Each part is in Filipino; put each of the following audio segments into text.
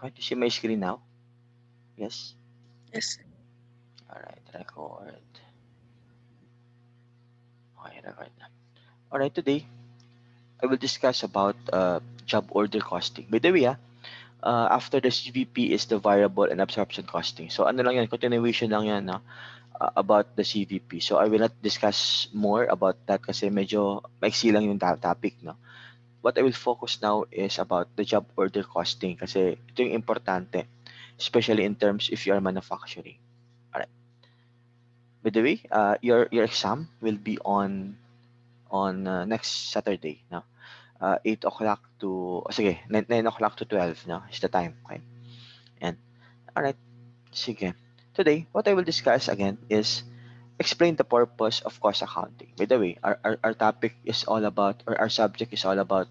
Okay, do you see my screen now? Yes. Yes. All right, record. Okay, record na. All right, today I will discuss about job order costing. By the way, after the CVP is the variable and absorption costing. So ano lang yan, continuation lang yan, no? About the CVP. So I will not discuss more about that kasi medyo maiksi lang yung topic, no? What I will focus now is about the job order costing kasi ito yung importante, especially in terms if you are manufacturing. Alright. By the way, your exam will be on next Saturday, no? 8 o'clock to, sige, 9 o'clock to 12, no? Is the time, okay? And, alright, sige. Today, what I will discuss again is explain the purpose of cost accounting. By the way, our topic is all about, or our subject is all about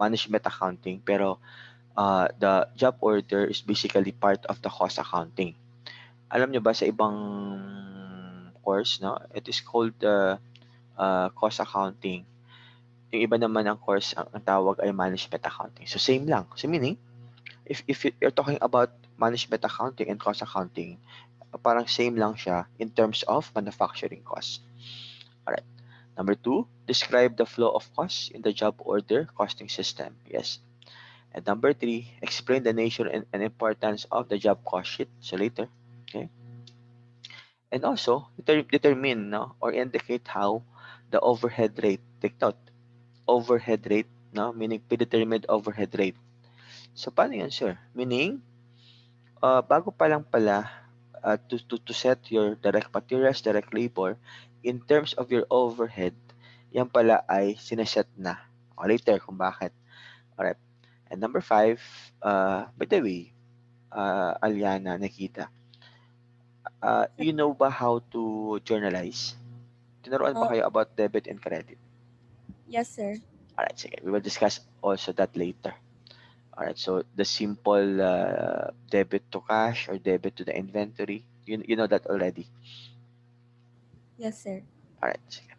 management accounting, pero the job order is basically part of the cost accounting. Alam nyo ba sa ibang course, no? It is called cost accounting. Yung iba naman ang course, ang tawag ay management accounting. So same lang. So meaning, if you're talking about management accounting and cost accounting, parang same lang siya in terms of manufacturing cost. Alright. Number two, describe the flow of costs in the job order costing system. Yes. And number three, explain the nature and importance of the job cost sheet. So later. Okay. And also, determine, no, or indicate how the overhead rate, take note, overhead rate, no, meaning predetermined overhead rate. So paano yun, sir? Meaning, bago pa lang pala to set your direct materials, direct labor, in terms of your overhead, yan pala ay sineset na. O, later kung bakit. Alright. And number five, by the way, Aliana, Nakita, you know ba how to journalize? Tinuruan ba Oh, kayo about debit and credit? yes, sir. Alright, sige. We will discuss also that later. Alright, so the simple debit to cash or debit to the inventory, you know that already. Yes, sir. Alright, sige.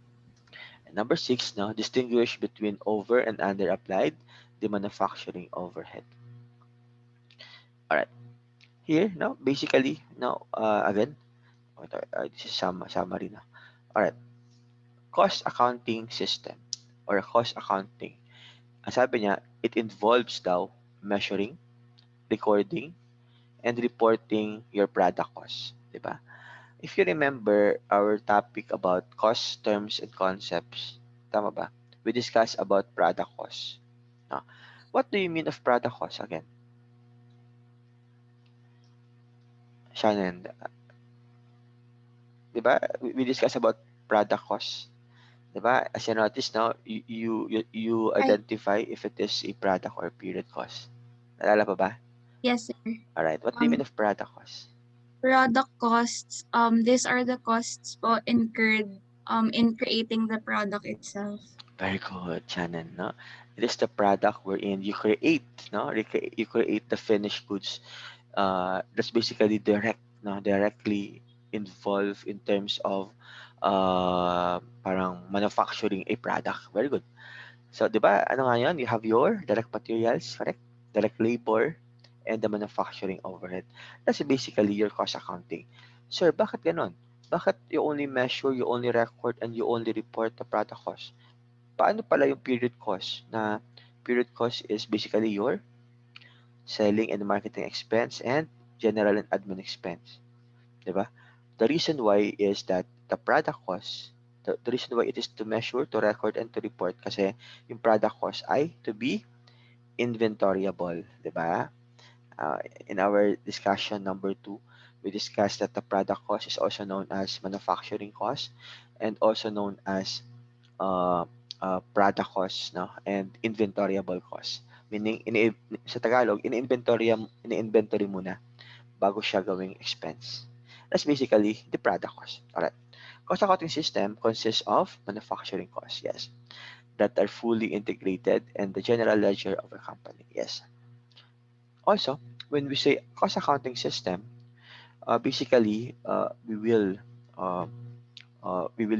And number six, no, distinguish between over and under applied the manufacturing overhead. Alright, here, no, basically, no, again, this is summary na. Alright, cost accounting system or cost accounting. Ang sabi niya, it involves daw measuring, recording, and reporting your product cost. Diba? If you remember our topic about cost terms and concepts, tama ba? We discussed about product cost. Now, what do you mean of product cost again? Shannon, di ba? We discussed about product cost. Di ba? As you notice now, you Hi. identify if it is a product or period cost. Nalala pa ba? Yes, sir. Alright, what do you mean Um, of product cost? Product costs, these are the costs po incurred in creating the product itself. Very good, Shannon, no? It is the product wherein you create, no? You create the finished goods. That's basically directly involved in terms of parang manufacturing a product. Very good. So, di ba, ano nga yun? You have your direct materials, correct? Direct labor, and the manufacturing overhead. That's basically your cost accounting. Sir, bakit ganon? Bakit you only measure, you only record, and you only report the product cost? Paano pala yung period cost na period cost is basically your selling and marketing expense and general and admin expense, 'di ba? The reason why is that the product cost, the reason why it is to measure, to record, and to report kasi yung product cost ay to be inventoryable, 'di ba? In our discussion number two, we discussed that the product cost is also known as manufacturing cost and also known as uh, product cost, no, and inventoryable cost. Meaning sa Tagalog, ini-inventory muna bago siya gawing expense. That's basically the product cost. Alright. Cost accounting system consists of manufacturing costs, yes, that are fully integrated in the general ledger of a company. Yes. Also, when we say cost accounting system, basically uh, we will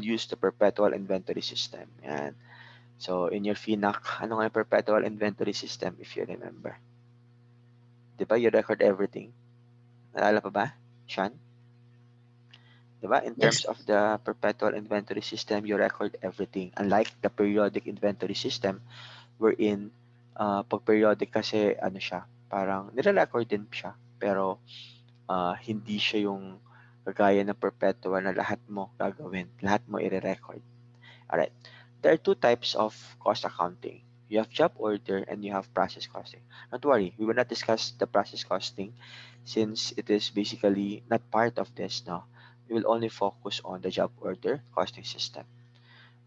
use the perpetual inventory system. And so in your FINAC, ano nga yung perpetual inventory system if you remember? 'Di ba? You record everything. Naalala pa ba, Sean? 'Di ba? In terms Yes. of the perpetual inventory system, you record everything. Unlike the periodic inventory system, wherein pag periodic kasi ano siya, parang nire-record din siya, pero hindi siya yung kagaya ng perpetual na lahat mo gagawin, lahat mo ire-record. Alright. There are two types of cost accounting. You have job order and you have process costing. Don't worry, we will not discuss the process costing since it is basically not part of this now. We will only focus on the job order costing system.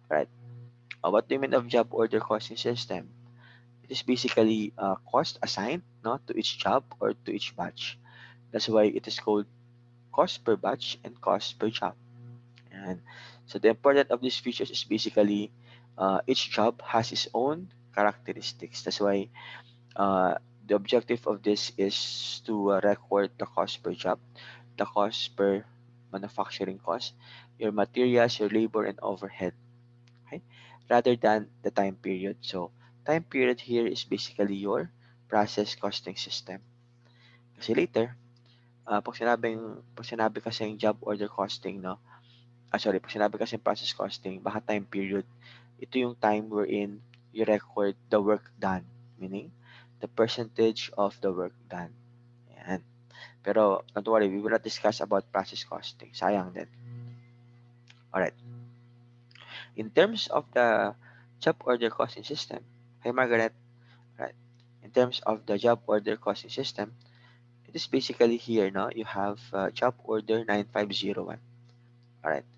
Right. What do you mean of job order costing system? It is basically cost assigned no, to each job or to each batch. That's why it is called cost per batch and cost per job. And so the importance of these features is basically each job has its own characteristics. That's why the objective of this is to record the cost per job, the cost per manufacturing cost, your materials, your labor, and overhead, okay? Rather than the time period. So time period here is basically your process costing system. Kasi later, pag sinabi kasi yung job order costing, no, sorry, pag sinabi kasi process costing, baka time period, ito yung time wherein you record the work done, meaning the percentage of the work done. Yan. Pero don't worry, we will not discuss about process costing. Sayang din. Alright. In terms of the job order costing system, hey Margaret, right? In terms of the job order costing system, it is basically here, no? You have job order 9501. Alright.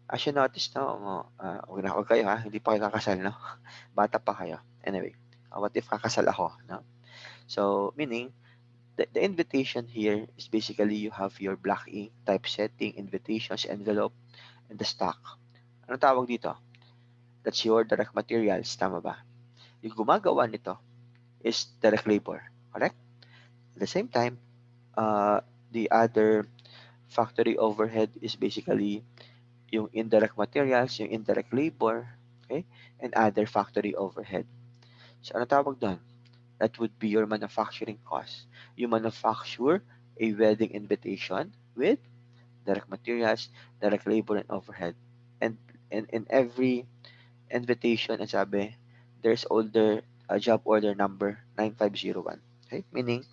As you notice, no, huwag kayo ha, hindi pa kayo kakasal, no? Bata pa kayo. Anyway, what if kakasal ako, no? So, meaning, the invitation here is basically you have your black ink, typesetting, invitations, envelope, and the stock. Anong tawag dito? That's your direct materials, tama ba? Yung gumagawa nito is direct labor, correct? At the same time, the other factory overhead is basically yung indirect materials, yung indirect labor, okay? And other factory overhead. So, ano tawag doon? That would be your manufacturing cost. You manufacture a wedding invitation with direct materials, direct labor, and overhead. And in every invitation, ang sabi, there's order job order number 9501. Okay? Meaning,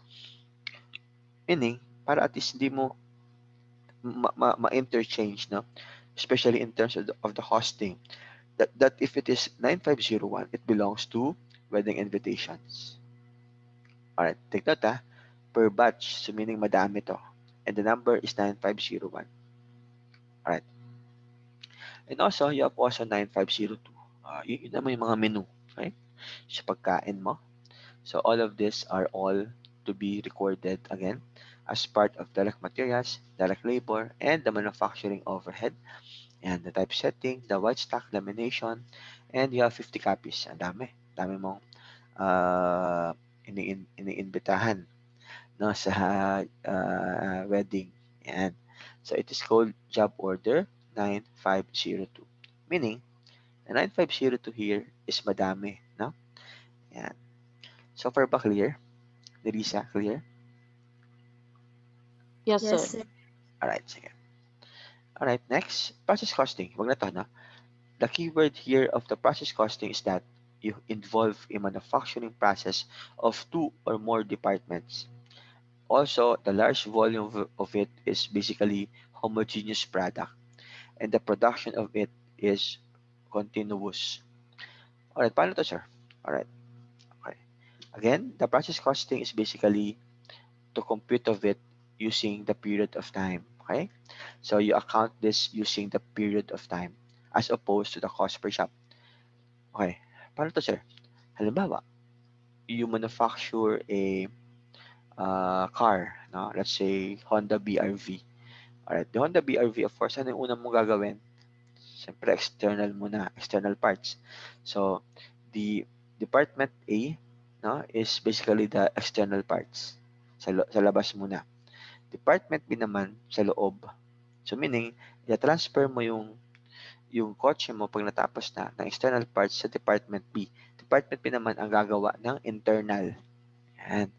para at least hindi mo ma-interchange, no? Especially in terms of the hosting. That if it is 9501, it belongs to wedding invitations. Alright, take note ha. Per batch, so meaning madami to. And the number is 9501. Alright. And also, you have also 9502. Yun naman yung mga menu. Okay? Sa pagkain mo. So, all of this are all to be recorded again as part of direct materials, direct labor, and the manufacturing overhead, and the typesetting, the white stock lamination, and you have 50 copies. Ang dami. Dami mong uh, iniimbitahan no, sa wedding. Yan. So, it is called job order 9502. Meaning, the 9502 here is madami. No? Yan. So far ba clear? Nerissa, clear? Yes, Yes, sir. sir. Alright, sige. Alright, next, process costing. Wag na to, no? The keyword here of the process costing is that you involve a manufacturing process of two or more departments. Also, the large volume of it is basically homogeneous product, and the production of it is continuous. Alright, paano to, sir? Alright, okay. Again, the process costing is basically to compute of it using the period of time. Okay? So you account this using the period of time as opposed to the cost per shop. Okay. Paano to, sir? Halimbawa, you manufacture a car, no? Let's say Honda BRV. Alright, the Honda BRV, of course, ano yung unang mong gagawin? Siyempre, external muna, external parts. So, the department A, no, is basically the external parts. Sa labas muna. Department B naman sa loob. So meaning, i-transfer mo yung kotse mo pag natapos na ng external parts sa Department B. Department B naman ang gagawa ng internal. Yan.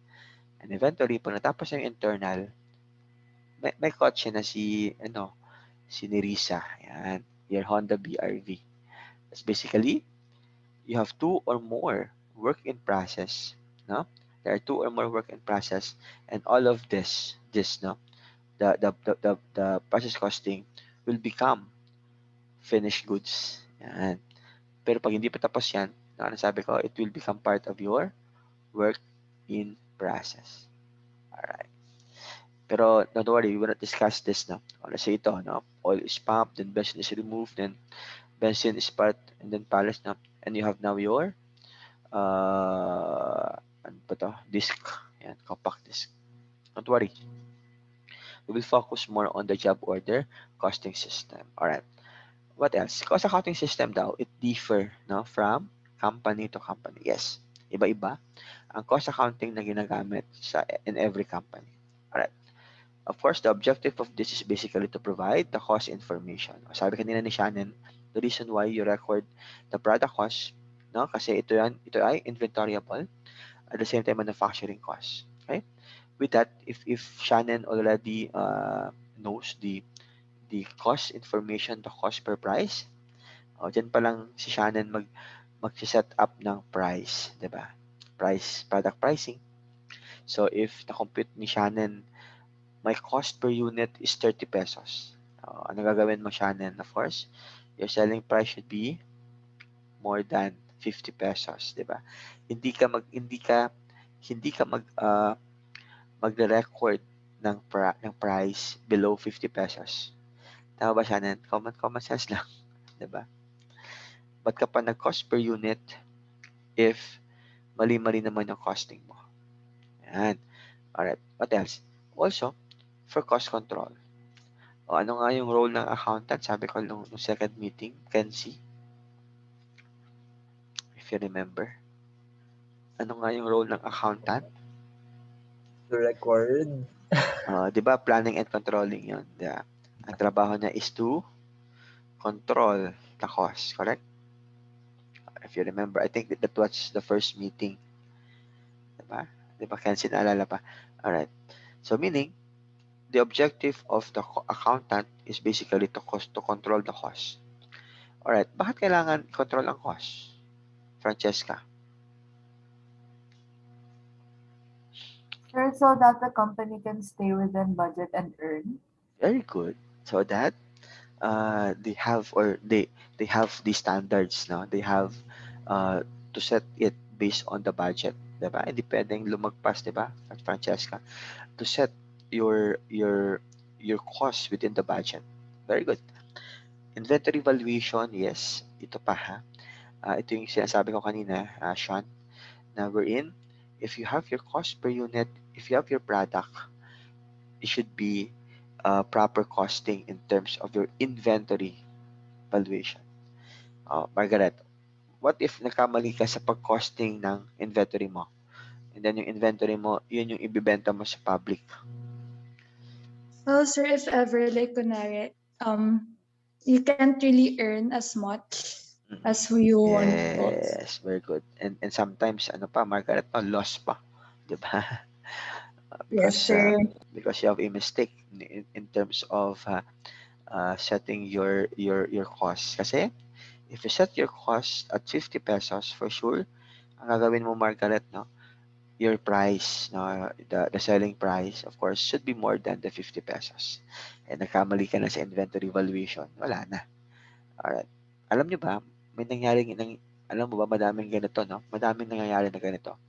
And eventually, pag natapos na yung internal, may kotse na si Nerissa. Yan, your Honda BRV. That's basically, you have two or more work in process, no? There are two or more work in process, and all of this, no, the process costing will become finished goods. Yan. Pero pag hindi pa tapos yan, ano sabi ko, it will become part of your work in process. Alright. Pero don't worry, we will not discuss this now. Let's say ito, no? Oil is pumped, then benzene is removed, then benzene is part, and then ballast, no? And you have now your ano ba to? Disc. Yan, compact disc. Don't worry. We will focus more on the job order costing system. Alright. What else? Cost accounting system daw, it differ, no, from company to company. Yes. Iba-iba ang cost accounting na ginagamit in every company. Alright. Of course, the objective of this is basically to provide the cost information. Sabi kanina ni Shannon, the reason why you record the product cost, no, kasi ito ay inventoriable, at the same time manufacturing cost. Okay? With that, if Shannon already knows the cost information, the cost per price, dyan pa lang si Shannon mag-set up ng price, 'di ba? Product pricing. So if na-compute ni Shannon, my cost per unit is 30 pesos. Ano gagawin mo, Shannon? Of course, your selling price should be more than 50 pesos, 'di ba? Hindi ka magre-record ng price below 50 pesos. Tama ba, Shannon? Common sense lang, 'di ba? Ba't ka pa nag-cost per unit if mali-mali naman yung costing mo? Yan. Alright. What else? Also, for cost control. Ano nga yung role ng accountant? Sabi ko nung second meeting, Kenzie, if you remember. Ano nga yung role ng accountant? To record. Di ba, planning and controlling yun. Yeah. Ang trabaho niya is to control the cost, correct? If you remember, I think that was the first meeting. Diba? Diba, Kenzie, naalala pa? Alright. So, meaning, the objective of the accountant is basically to control the cost. Alright, bakit kailangan control ang cost? Francesca? Sure, so that the company can stay within budget and earn. Very good. So that they have the standards, no? They have to set it based on the budget, 'di ba? Hindi pwedeng lumagpas, 'di ba, Francesca? To set your cost within the budget. Very good. Inventory valuation, yes. Ito pa ha. Ito yung sinasabi ko kanina, Sean, na we're in. If you have your cost per unit, if you have your product, it should be proper costing in terms of your inventory valuation. Margaret, what if nagkamali ka sa pag-costing ng inventory mo? And then yung inventory mo, yun yung ibibenta mo sa public. Well, sir, if ever, like, kunwari, you can't really earn as much as you want to. Yes, very good. And sometimes, ano pa, Margaret, no, loss pa. Di ba? Yes, Because sir. because you have a mistake in terms of setting your cost. Kasi if you set your cost at 50 pesos, for sure, ang gagawin mo, Margaret, no, your price, no, the selling price, of course, should be more than the 50 pesos. And nagkamali ka na sa inventory valuation, wala na. Alright. Alam nyo ba, alam mo ba, madaming ganito, no? Madaming nangyayari na ganito.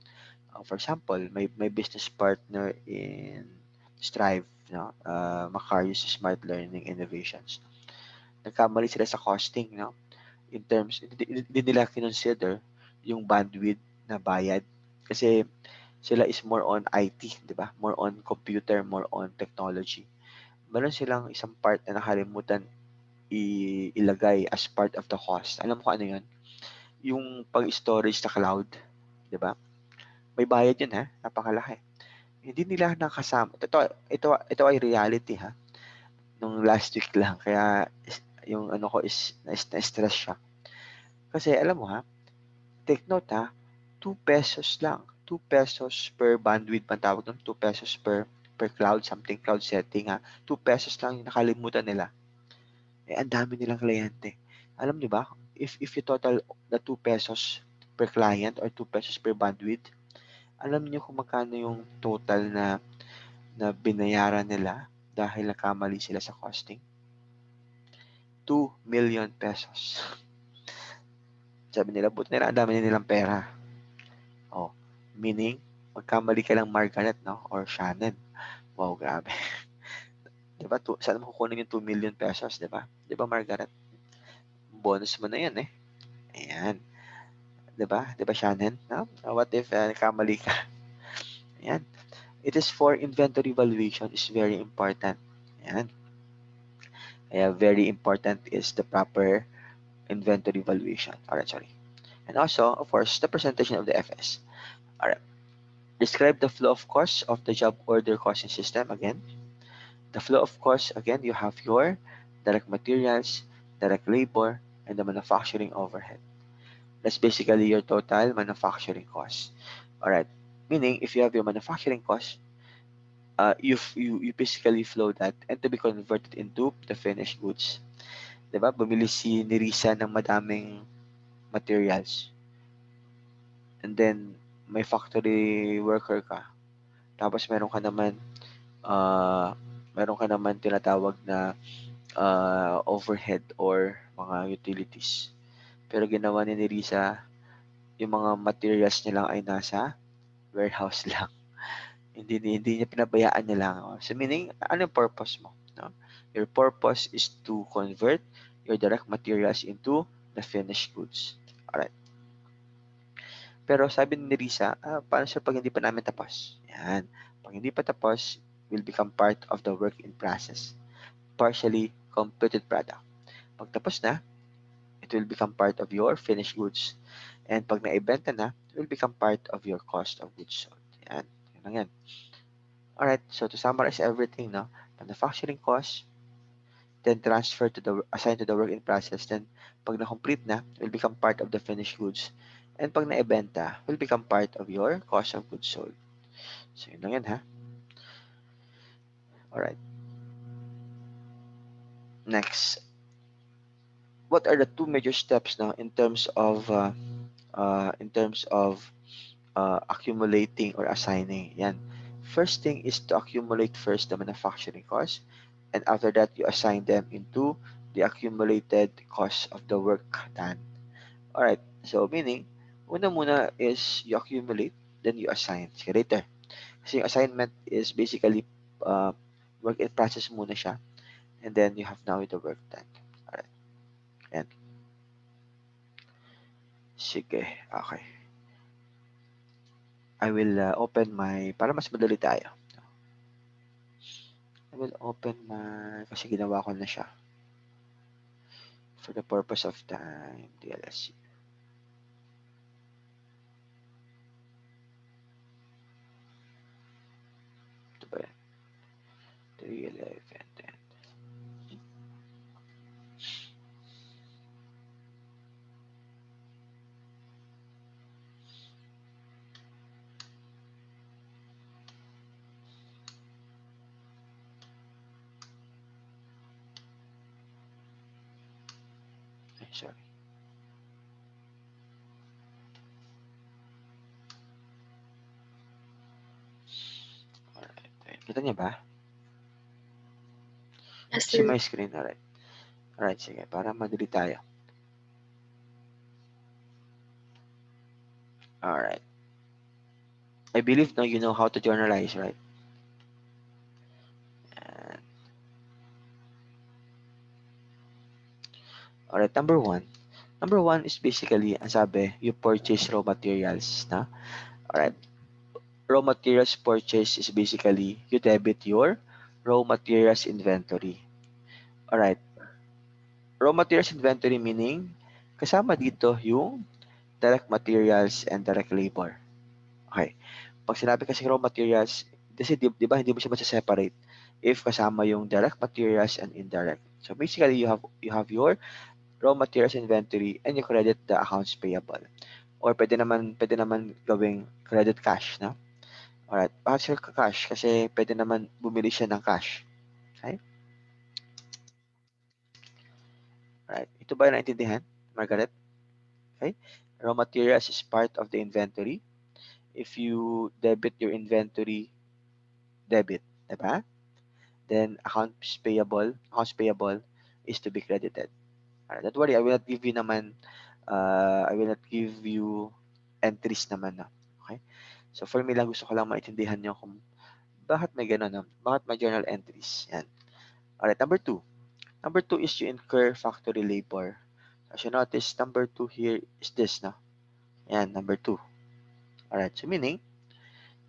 For example, may business partner in Strive, no? Macarius Smart Learning Innovations. Nagkamali sila sa costing, no? In terms, hindi nila kinonsider yung bandwidth na bayad. Kasi sila is more on IT, di ba? More on computer, more on technology. Meron silang isang part na nakalimutan ilagay as part of the cost. Alam mo kung ano yun? Yung pag-storage sa cloud, di ba? May bayad yun, ha? Napakalaki. Hindi nila nakasama. Ito ay reality, ha? Nung last week lang. Kaya yung ano ko is na-stress siya. Kasi alam mo, ha? Take note, ha? 2 pesos lang 2 pesos per bandwidth bang tawag do'n, 2 pesos per cloud, something cloud setting, 2 pesos lang yung nakalimutan nila. Eh, ang dami nilang kliyente. Alam niyo ba, if you total the 2 pesos per client or 2 pesos per bandwidth, alam niyo kung magkano yung total na binayaran nila dahil nagkamali sila sa costing? 2 million pesos. Sabi nila, buti nila, ang dami na nilang pera. Oh, meaning, magkamali ka lang Margaret, no? Or Shannon. Wow, grabe. Diba? Saan mo kukunin yung 2 million pesos, diba? Diba, Margaret? Bonus mo na yan, eh. Ayan. Diba? Diba, Shannon? No? What if nagkamali ka? Ayan. It is for inventory valuation is very important. Ayan. Kaya very important is the proper inventory valuation. Alright, sorry. And also, of course, the presentation of the FS. Alright. Describe the flow of costs of the job order costing system. Again, the flow of costs, again, you have your direct materials, direct labor, and the manufacturing overhead. That's basically your total manufacturing cost. Alright. Meaning, if you have your manufacturing cost, you basically flow that and to be converted into the finished goods. Diba? Bumili si Nerissa ng madaming materials. And then, may factory worker ka. Tapos uh, meron ka naman tinatawag na overhead or mga utilities. Pero ginawa ni Nerissa, yung mga materials niya lang ay nasa warehouse lang. Hindi niya pinabayaan niya lang. So meaning, ano yung purpose mo? No? Your purpose is to convert your direct materials into the finished goods. Alright. Pero sabi ni Risa, paano sir pag hindi pa namin tapos? Yan. Pag hindi pa tapos, will become part of the work in process. Partially completed product. Pag tapos na, it will become part of your finished goods. And pag naibenta na, it will become part of your cost of goods sold. Yan. Yan lang yan. Alright, so to summarize everything, no? Manufacturing cost, then transfer to the assigned to the work in process, then pag na-complete na, will become part of the finished goods. And pag naibenta, will become part of your cost of goods sold. So yun lang yan, ha? Alright. Next, what are the two major steps now in terms of accumulating or assigning? Yan. First thing is to accumulate first the manufacturing cost, and after that you assign them into the accumulated cost of the work done. Alright, so meaning, una muna is you accumulate, then you assign. Sige, later. Kasi yung assignment is basically uh, work in process muna siya, and then you have now the work done. Alright, yan. Sige, okay. I will open para mas madali tayo. I will open kasi ginawa ko na siya. For the purpose of time, DLSC. Ito ba yan? 311, 10. Ay, sorry. Alright. Kita niya ba? Yes, See sir. my screen, alright. Alright, sige. Para madali tayo. Alright. I believe now you know how to journalize, right? And, alright, number one. Number one is basically, ang sabi, you purchase raw materials, na? Alright. Raw materials purchase is basically, you debit your raw materials inventory. Alright. Raw materials inventory meaning, kasama dito yung direct materials and direct labor. Okay. Pag sinabi kasi raw materials, kasi di ba hindi mo siya separate if kasama yung direct materials and indirect. So basically, you have your raw materials inventory and you credit the accounts payable. Or pwede naman gawing credit cash, no? Alright, bakit sir cash? Kasi pwede naman bumili siya ng cash. Okay? Alright, ito ba naintindihan, Margaret? Okay? Raw materials is part of the inventory. If you debit your inventory, debit, diba? Then accounts payable is to be credited. Alright, don't worry, I will not give you entries naman, no? Okay? So for me lang, gusto ko lang maintindihan nyo kung bakit may ganun, no? Bakit may journal entries. Yan. Alright, number two. Number two is you incur factory labor. As you notice, number two here is this, no? Yan, number two. Alright, so meaning,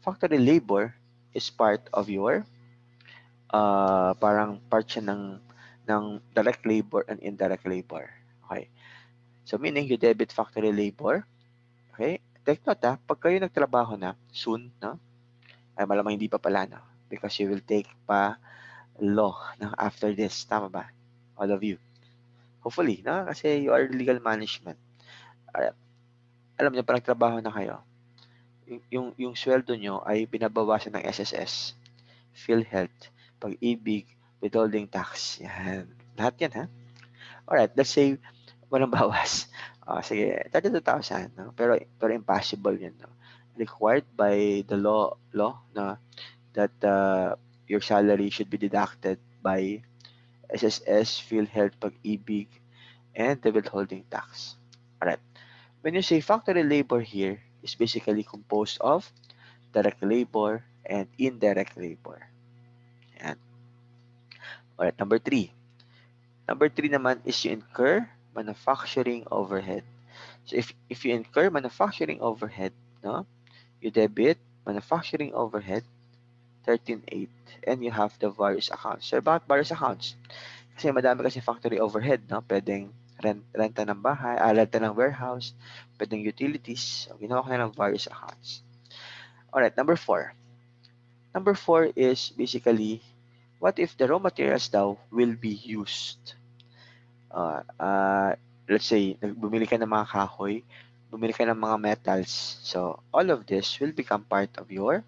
factory labor is part of your, parang part siya ng direct labor and indirect labor. Okay. So meaning, you debit factory labor. Okay. Take note pag kayo nagtrabaho na, soon, no? Ay malamang hindi pa pala, no? Because you will take pa law, no? After this. Tama ba? All of you. Hopefully, no? Kasi you are legal management. Alright. Alam niyo, pag nagtrabaho na kayo, yung sweldo nyo ay binabawasan ng SSS, PhilHealth, Pag-ibig, withholding tax. Yan. Lahat yan, ha? Alright, let's say, walang bawas. Sige, 32,000, no? Pero impossible yun, no? Required by the law na that your salary should be deducted by SSS, PhilHealth, Pag-ibig, and the withholding tax. Alright. When you say factory labor here, is basically composed of direct labor and indirect labor. Yan. Alright, number three. Number three naman is you incur manufacturing overhead. So if you incur manufacturing overhead, no, you debit manufacturing overhead 13.8 and you have the various accounts. So bakit various accounts? Kasi madami kasi factory overhead, no? Pwedeng renta ng bahay, renta ng warehouse, pwedeng utilities. So, ginawa ko na ng various accounts. Alright, number four. Number four is basically, what if the raw materials daw will be used? Uh, uh, let's say, bumili ka ng mga kahoy, bumili ka ng mga metals. So, all of this will become part of your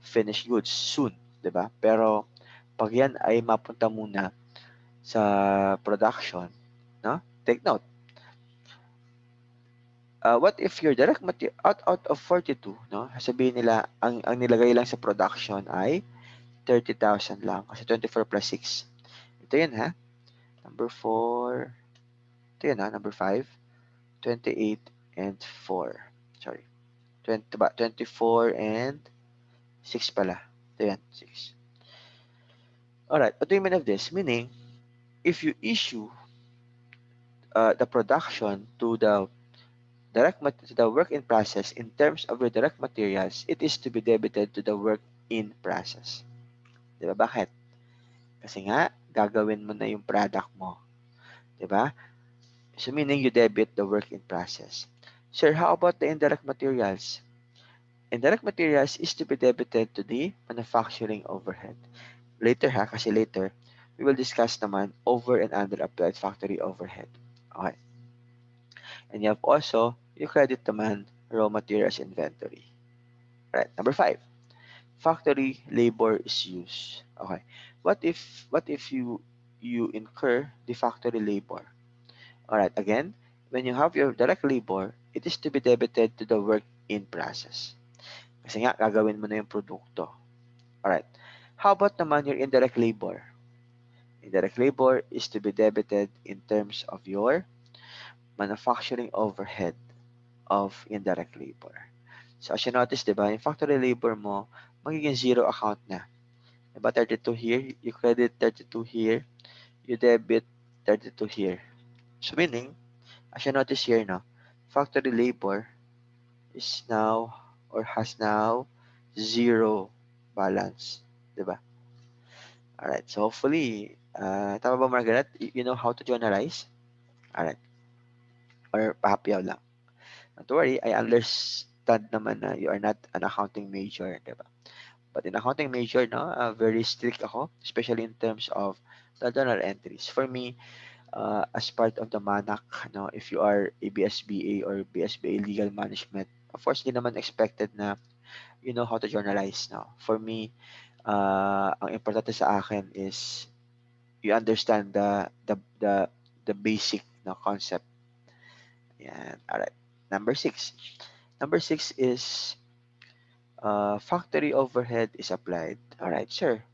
finished goods soon, 'di ba? Pero pag yan ay mapunta muna sa production, no? Take note. What if your direct material out of 42, no? Sabihin nila ang nilagay lang sa production ay 30,000 lang kasi 24 plus 6. Ito 'yan ha. Number 4. Ito 'yan ha, number 5, 28 and 4. Sorry. 24 and 6 pala. Ito 'yan, 6. Alright, what do you mean of this? Meaning, if you issue the production to the work in process in terms of your direct materials, it is to be debited to the work in process. Di ba? Bakit? Kasi nga, gagawin mo na yung product mo. Di ba? So meaning you debit the work in process. Sir, how about the indirect materials? Indirect materials is to be debited to the manufacturing overhead. Later ha, kasi later, we will discuss naman over and under applied factory overhead. Okay. And you have also, you credit naman raw materials inventory. Right. Number 5, factory labor is used. Okay. What if you incur the factory labor? All right. Again, when you have your direct labor, it is to be debited to the work in process. Kasi nga gagawin mo na yung produkto. All right. How about naman your indirect labor? Indirect labor is to be debited in terms of your manufacturing overhead of indirect labor. So as you notice, di ba, yung factory labor mo, magiging zero account na. Diba, 32 here, you credit 32 here, you debit 32 here. So meaning, as you notice here, no, factory labor is now or has now zero balance. Diba? Alright, so hopefully, tama ba Margaret? You know how to journalize? Alright, or pahapiyaw lang. Don't worry, I understand naman na you are not an accounting major, diba? But in accounting major, no, very strict ako, especially in terms of the journal entries. For me, as part of the MANAC, if you are a BSBA or BSBA legal management, of course, di naman expected na you know how to journalize. No? For me, ang importante sa akin is you understand the basic concept. Yan. All right. Number six. Number six is factory overhead is applied. All right, sir.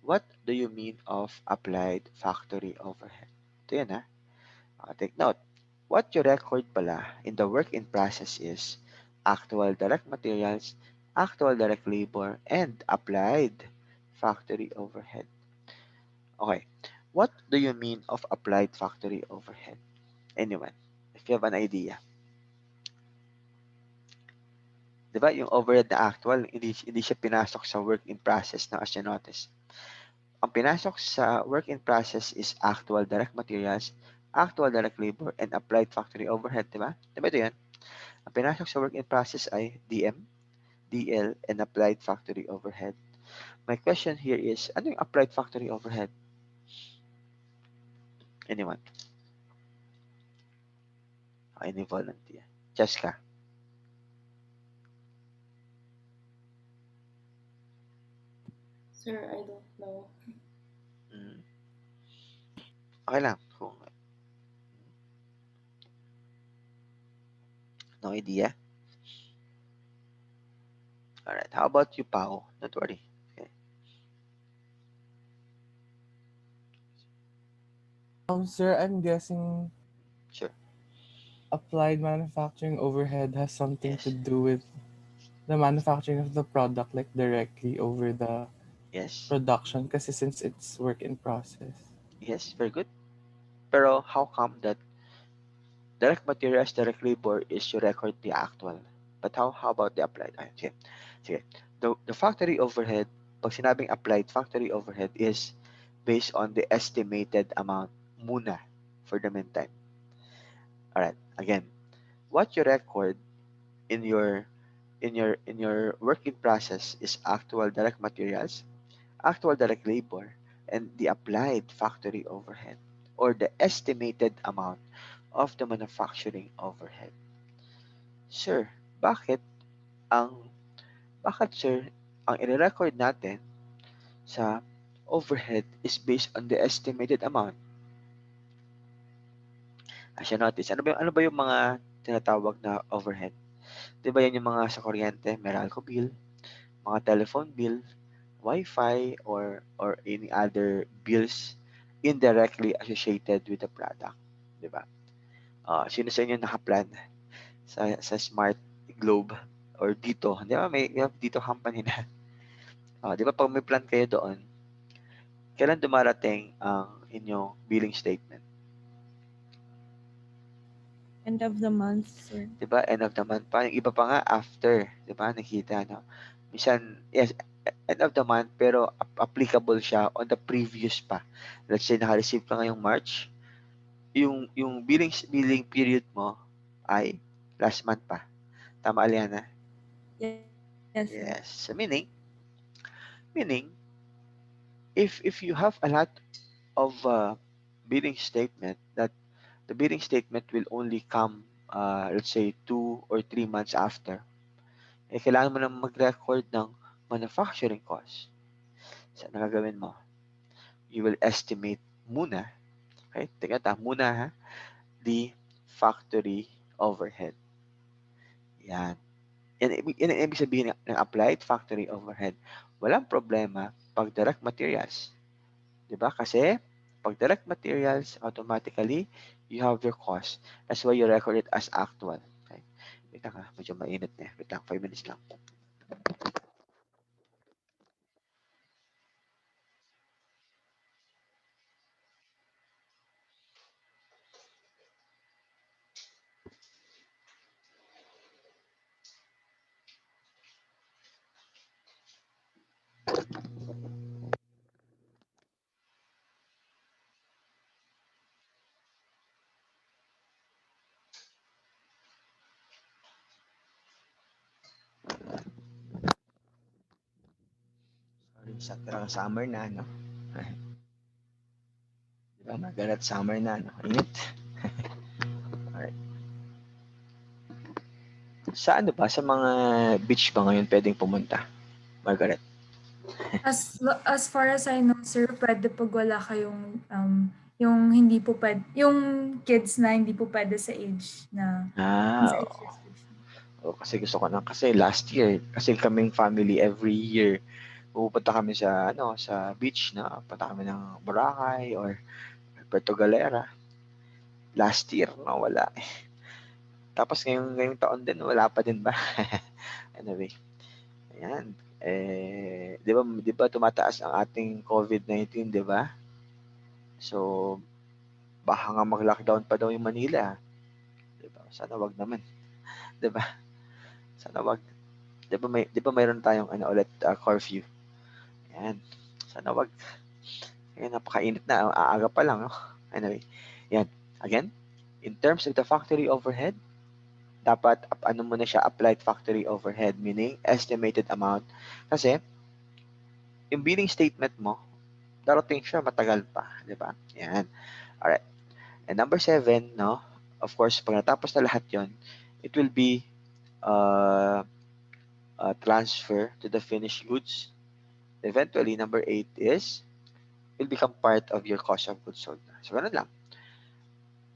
What do you mean of applied factory overhead? Ito yan ha. Take note. What you record pala in the work in process is actual direct materials, actual direct labor, and applied factory overhead. Okay. What do you mean of applied factory overhead? Anyone? If you have an idea. Di ba? Yung overhead na actual, hindi siya pinasok sa work in process na as you notice. Ang pinasok sa work in process is actual direct materials, actual direct labor, and applied factory overhead, di ba? Di ba ito yan? Ang pinasok sa work in process ay DM, DL, and applied factory overhead. My question here is, ano yung applied factory overhead? Anyone? Any volunteer? Jessica? Sir, I don't know. Mm. Okay lang. Kung no idea. Alright. How about you, Pao? Don't worry. Okay. Sir, I'm guessing Sure. applied manufacturing overhead has something to Yes. do with the manufacturing of the product, like directly over the Yes. production, kasi since it's work in process. Yes. Very good. Pero how come that direct materials, direct labor is to record the actual? But how about the applied? Ay, sige. Sige. The factory overhead, pag sinabing applied factory overhead is based on the estimated amount muna for the meantime. Alright. Again, what you record in your working process is actual direct materials, actual direct labor, and the applied factory overhead or the estimated amount of the manufacturing overhead. Sir, ang bakit sir ang i-record natin sa overhead is based on the estimated amount? As you notice, ano ba yung mga tinatawag na overhead? 'Di ba yan yung mga sa kuryente, Meralco bill, mga telephone bill, Wi-Fi, or any other bills indirectly associated with the product, 'di ba? Sino sa inyo nakaplan sa Smart Globe or Dito, 'di ba may Dito company na. 'Di ba pag may plan kayo doon, kailan dumarating ang inyong billing statement? End of the month, sir. 'Di ba? End of the month pa. Yung iba pa nga after, 'di ba? Nakita, no? Minsan, yes, end of the month, pero applicable siya on the previous pa. Let's say, naka-receive ka ngayong March, yung billing period mo ay last month pa. Tama, Aliana? Yes, sir. Yes. So, meaning, if you have a lot of billing statement, that the billing statement will only come, let's say, 2 or 3 months after, kailangan mo nang mag-record ng manufacturing cost. So, ano gagawin mo? You will estimate muna, okay? Teka, muna ha, the factory overhead. Yan. Yan ang ibig sabihin ng applied factory overhead. Walang problema pag direct materials. 'Di ba? Kasi pag direct materials, automatically, you have your cost. That's why you record it as actual. Okay? Wait lang ha, medyo mainit na. Wait lang, 5 minutes lang. Sorry, sakto lang summer na, no? Magalat summer na, no? Init. Alright. Sa ano ba? Sa mga beach ba ngayon pwedeng pumunta? Margaret? As far as I know, sir, pwede pag wala kayong yung hindi po pwede, yung kids na hindi po pwede sa age na sa age Oo. restriction. Kasi gusto ko na kasi last year, kasi kaming family every year pupunta kami sa sa beach na punta kami ng Boracay or Puerto Galera. Last year nawala. Tapos ngayong taon din wala pa din ba? Anyway, ayan. 'Di ba tumataas ang ating COVID-19, 'di ba? So, baka nga mag-lockdown pa daw yung Manila, 'di ba? Sana wag naman, 'di ba? Sana wag. 'Di ba mayroon tayong ulit curfew. Ayan. Sana wag. Ayan, napakainit na, ang aaga pa lang, no? Anyway, yan. Again, in terms of the factory overhead, dapat ano mo na siya, applied factory overhead, meaning estimated amount. Kasi, yung billing statement mo, darating siya matagal pa, di ba? Yan. Alright. And number 7, no? Of course, pag natapos na lahat yon, it will be uh, transfer to the finished goods. Eventually, number 8 is will become part of your cost of goods sold. So, ganun lang.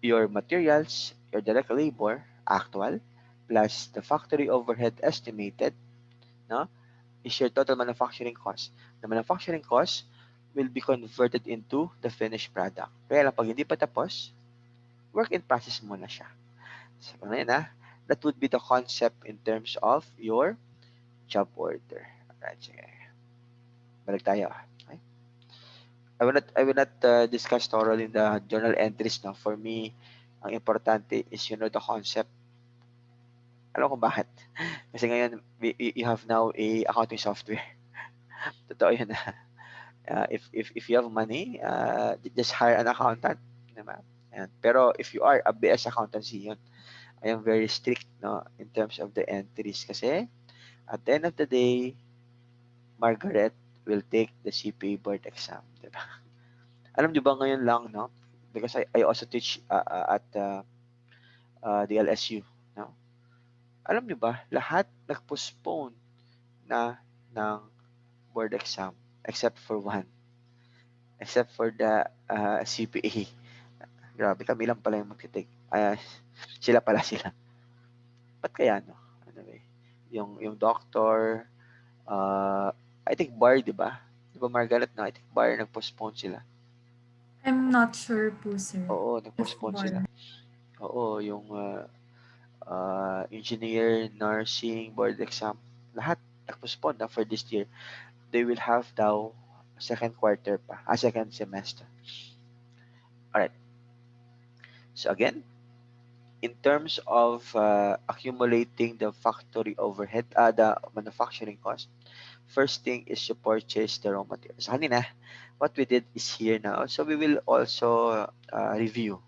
Your materials, your direct labor, actual, plus the factory overhead estimated, no, is your total manufacturing cost. The manufacturing cost will be converted into the finished product. Kaya lang, pag hindi pa tapos, work in process muna siya. So, ano yun, that would be the concept in terms of your job order. Alright, sige. Balik tayo. Okay? I will not discuss thoroughly the journal entries. No? For me, ang importante is the concept. Alam ko bakit. Kasi ngayon, you have now a accounting software. Totoo yun. If you have money, just hire an accountant. Diba? Ayan. Pero if you are a BS accountancy, yun, I am very strict, no, in terms of the entries. Kasi at the end of the day, Margaret will take the CPA board exam. Diba? Alam niyo ba ngayon lang, no? Because I also teach at the LSU. No? Alam niyo ba, lahat nag-postpone na ng board exam except for one, except for the CPA. Grabe, kami lang pala yung magtitake. Sila pala sila. Ba't kaya, no? Anyway, yung doctor, I think bar, di ba? Di ba Margaret, no? I think bar, nag-postpone sila. I'm not sure po, sir. Oo, If nag-postpone sila. bar. Oo, yung engineer, nursing, board exam, lahat nag-postpone na for this year. They will have daw second quarter pa, second semester. Alright. So again, in terms of accumulating the factory overhead, the manufacturing cost, first thing is to purchase the raw materials. So kanina, what we did is here now. So we will also review.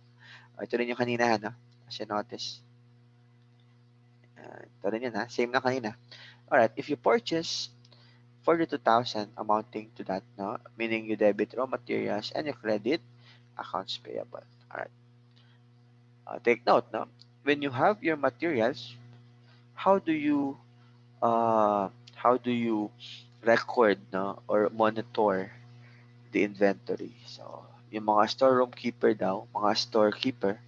Ito rin yung kanina, no? As you notice. Ito rin yun, same na kanina. Alright, if you purchase 42,000 amounting to that, no? Meaning you debit raw materials and you credit accounts payable. Alright. Take note, no? When you have your materials, how do you record, no, or monitor the inventory? So, yung mga storeroom keeper daw, mga storekeeper,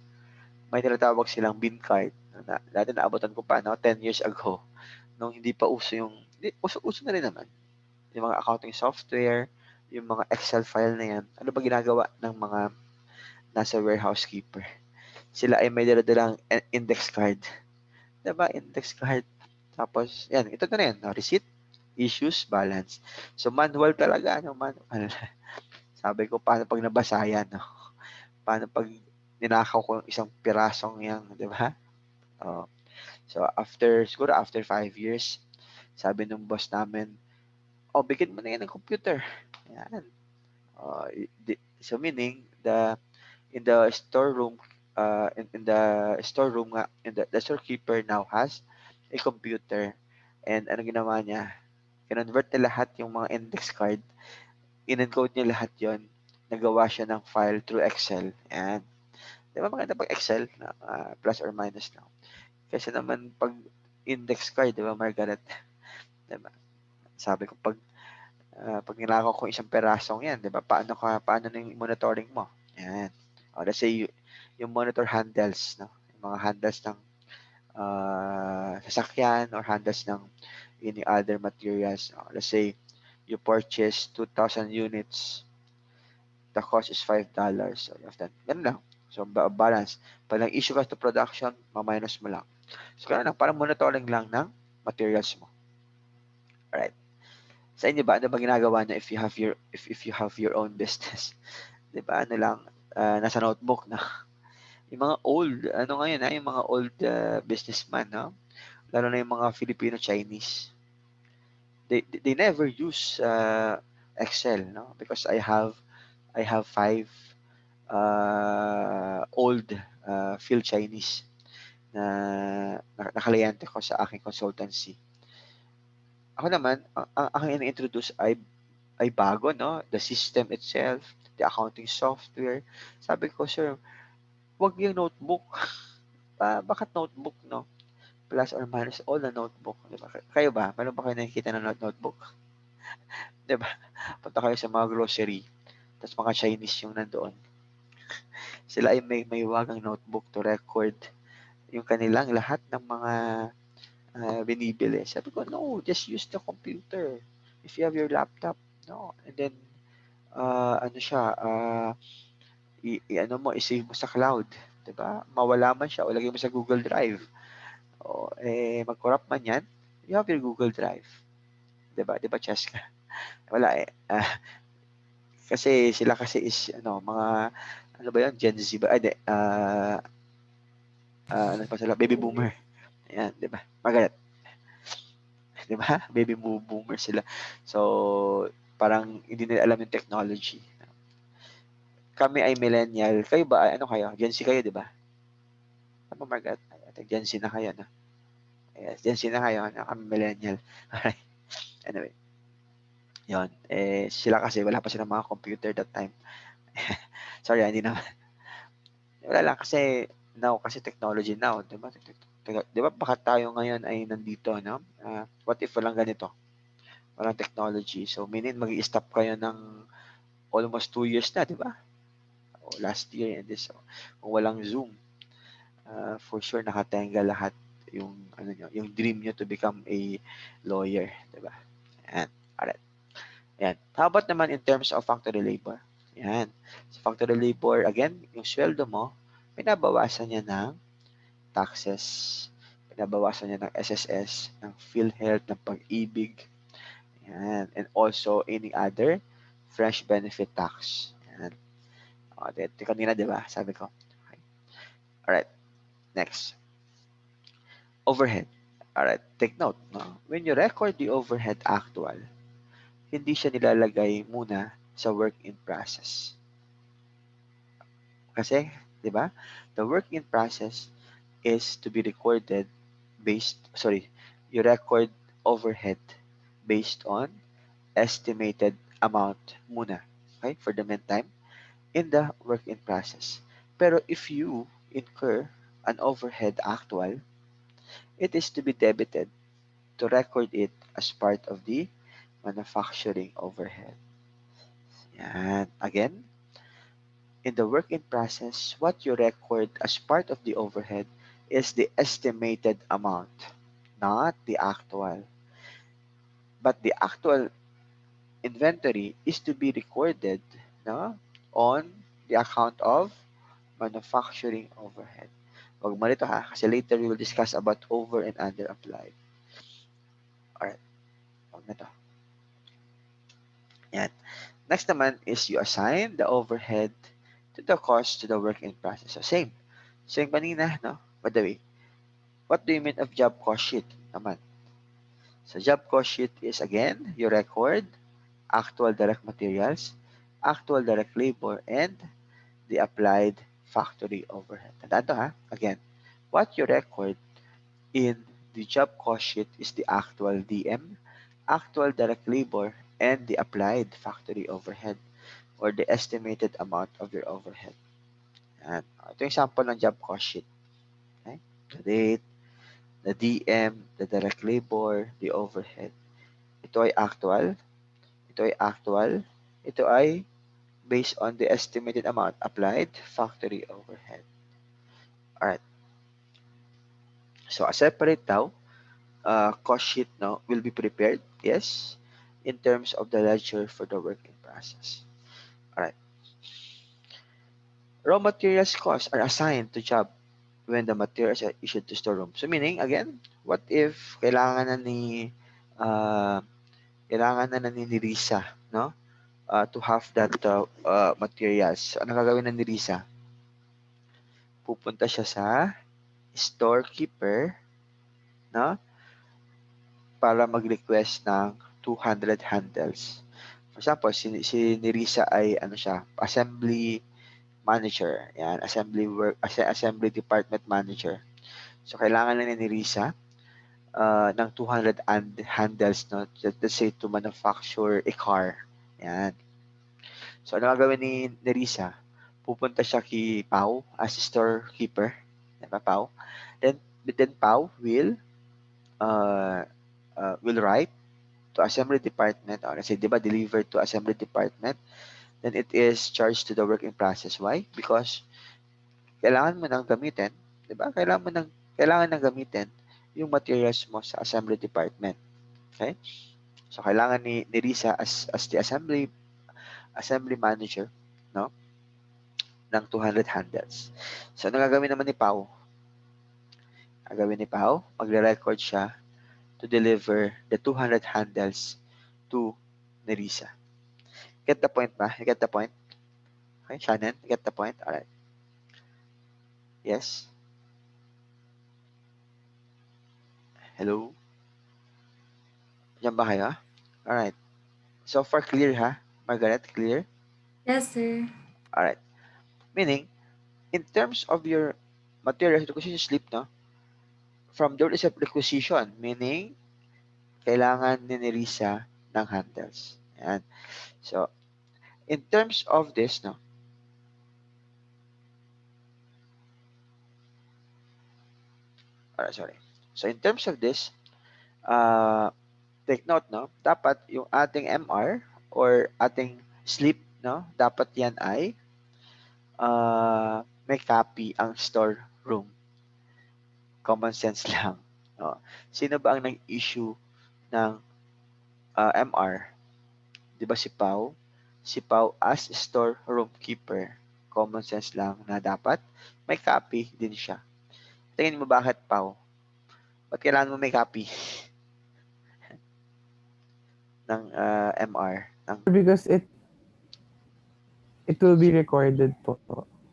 may tinatawag silang bin card. Dati naabutan ko pa, no, 10 years ago, nung hindi pa uso uso na rin naman. Yung mga accounting software, yung mga Excel file na yan, ano ba ginagawa ng mga nasa warehouse keeper? Sila ay may dala-dalang index card. Diba? Index card. Tapos, yan, ito na yan, no? Receipt, issues, balance. So, manual talaga, manual. Sabi ko, paano pag nabasa yan, no? Paano pag ninakaw ko yung isang pirasong yan, di ba? Oh. So, siguro after 5 years, sabi nung boss namin, bigyan mo na yan ng computer. Yan. So, meaning, in the storeroom, in the storeroom nga, the storekeeper now has a computer. And ano ginawa niya? Kinonvert niya lahat yung mga index card. In-encode niya lahat yon nagawa siya ng file through Excel. Yan. Di ba maganda pag Excel na plus or minus lang. Kasi naman pag index card, di ba Margaret? Di ba? Sabi ko pag nilakaw ko isang perasong yan, di ba? Paano na yung monitoring mo? Yan. O, let's say yung monitor handles, no? Yung mga handles ng sasakyan or handles ng any other materials. No? Let's say you purchase 2,000 units, the cost is $5. So you have that. Ganun lang. So balance. Pag nag-issue ka to production, ma-minus mo lang. So ganun lang, parang monitoring lang ng materials mo. Alright. Sa inyo ba, ano ba ginagawa niyo if you have your own business? 'Di ba? Ano lang, nasa notebook na. Yung mga old, ano ngayon, yung mga old businessman, no? Lalo na yung mga Filipino Chinese. They never use Excel, no? Because I have five old field Chinese na nakaliyente ko sa aking consultancy. Ako naman, ang aking ini-introduce ay bago, no? The system itself, the accounting software. Sabi ko, sir, wag yung notebook. Bakit notebook, no? Plus or minus all the notebook. Diba? Kayo ba? Meron ba kayo nakikita na notebook? Diba? Punta kayo sa mga grocery, tapos mga Chinese yung nandoon. Sila ay may wagang notebook to record yung kanilang lahat ng mga binibili. Sabi ko, no, just use the computer. If you have your laptop, no. And then, ano siya, ano mo, i-save mo sa cloud. Diba? Mawala man siya o lagay mo sa Google Drive. O, mag-corrupt man yan, you have your Google Drive. Diba? Diba, Cheska? Wala eh. Kasi sila kasi is, ano, mga, ano ba yun, Gen Z ba? Ay, di, ano pa sila, baby boomer. Ayan, diba? Magalit. Diba? Baby boomer sila. So, parang hindi nila alam yung technology. Kami ay millennial. Kayo ba? Ano kayo? Gen Z kayo, di ba? Ano, Margaret? I think Gen Z na kayo, no? Yes, Gen Z na kayo. Ano? Kami millennial. Alright. Anyway. Yun. Sila kasi wala pa silang mga computer that time. Sorry, hindi naman. Wala lang kasi now, kasi technology now, di ba? Di ba baka tayo ngayon ay nandito, no? What if walang ganito? Walang technology. So, meaning mag-i-stop kayo ng almost 2 years na, di ba? O last year and this. So, kung walang Zoom, for sure nakatenga lahat yung ano nyo, yung dream nyo to become a lawyer, di ba? Yan. Alright. Yan. How about naman in terms of factory labor? Yan. Sa factory labor, again, yung sweldo mo, pinabawasan niya ng taxes, pinabawasan niya ng SSS, ng PhilHealth, ng pag-ibig, yan. And also any other fresh benefit tax. Yan. O, kanina, di ba? Sabi ko. Okay. Alright. Next. Overhead. Alright. Take note. No? When you record the overhead actual, hindi siya nilalagay muna sa work in process. Kasi, di ba? The work in process is to be recorded you record overhead based on estimated amount muna. Okay? For the meantime, in the work in process. Pero if you incur an overhead actual, it is to be debited to record it as part of the manufacturing overhead. Yan. Again, in the work in process, what you record as part of the overhead is the estimated amount, not the actual. But the actual inventory is to be recorded, no, on the account of manufacturing overhead. Huwag mo nito ha, kasi later we will discuss about over and under applied. Alright, huwag na to. Yan. Next naman is you assign the overhead to the cost to the work in process. So same. Same kanina, no? By the way, what do you mean of job cost sheet naman? So job cost sheet is again, you record actual direct materials, actual direct labor, and the applied factory overhead. Tandaan to ha? Again, what you record in the job cost sheet is the actual DM, actual direct labor, and the applied factory overhead. or the estimated amount of your overhead. Yan. Ito yung sample ng job cost sheet. Okay? The date, the DM, the direct labor, the overhead. Ito ay actual. Ito ay actual. Ito ay based on the estimated amount applied factory overhead. Alright. So a separate now cost sheet now will be prepared. Yes, in terms of the ledger for the work in process. Alright. Raw materials costs are assigned to job when the materials are issued to storeroom. So meaning again, what if uh, kailangan na ni Risa, no? To have that materials. So, ano gagawin na ni Risa? Pupunta siya sa storekeeper, no? Para mag-request ng 200 handles. For example, si Nerissa ay ano siya, assembly manager. Yan, assembly department manager. So kailangan na ni Nerissa ng 200 handles, no, let's say to manufacture a car. Yan. So ano gagawin ni Nerissa? Pupunta siya kay Pau as storekeeper. Diba, Pau? Then Pau will write to assembly department, or let's say, di ba, delivered to assembly department, then it is charged to the work in process. Why? Because kailangan mo nang gamitin, di ba? Kailangan nang gamitin yung materials mo sa assembly department. Okay? So, kailangan ni Risa as the assembly manager, no? Ng 200 handles. So, ano gagawin naman ni Pau? Gagawin ni Pau, magre-record siya to deliver the 200 handles to Nerissa. Get the point ba? You get the point? Okay, Shannon, you get the point? Alright. Yes? Hello? Diyan ba kayo? Alright. So far, clear ha? Margaret, clear? Yes, sir. Alright. Meaning, in terms of your material requisition slip, no? From there is a requisition, meaning, kailangan ni Nerissa ng handles. Yan. So, in terms of this, no? Alright, sorry. So, in terms of this, take note, no? Dapat yung ating MR or ating slip, no? Dapat yan ay may copy ang storeroom. Common sense lang. No? Sino ba ang nag-issue ng MR? Di ba si Pau? Si Pau as storeroom keeper. Common sense lang na dapat may copy din siya. Tingin mo bakit, Pau? Ba't kailangan mo may copy ng MR? Because it will be recorded po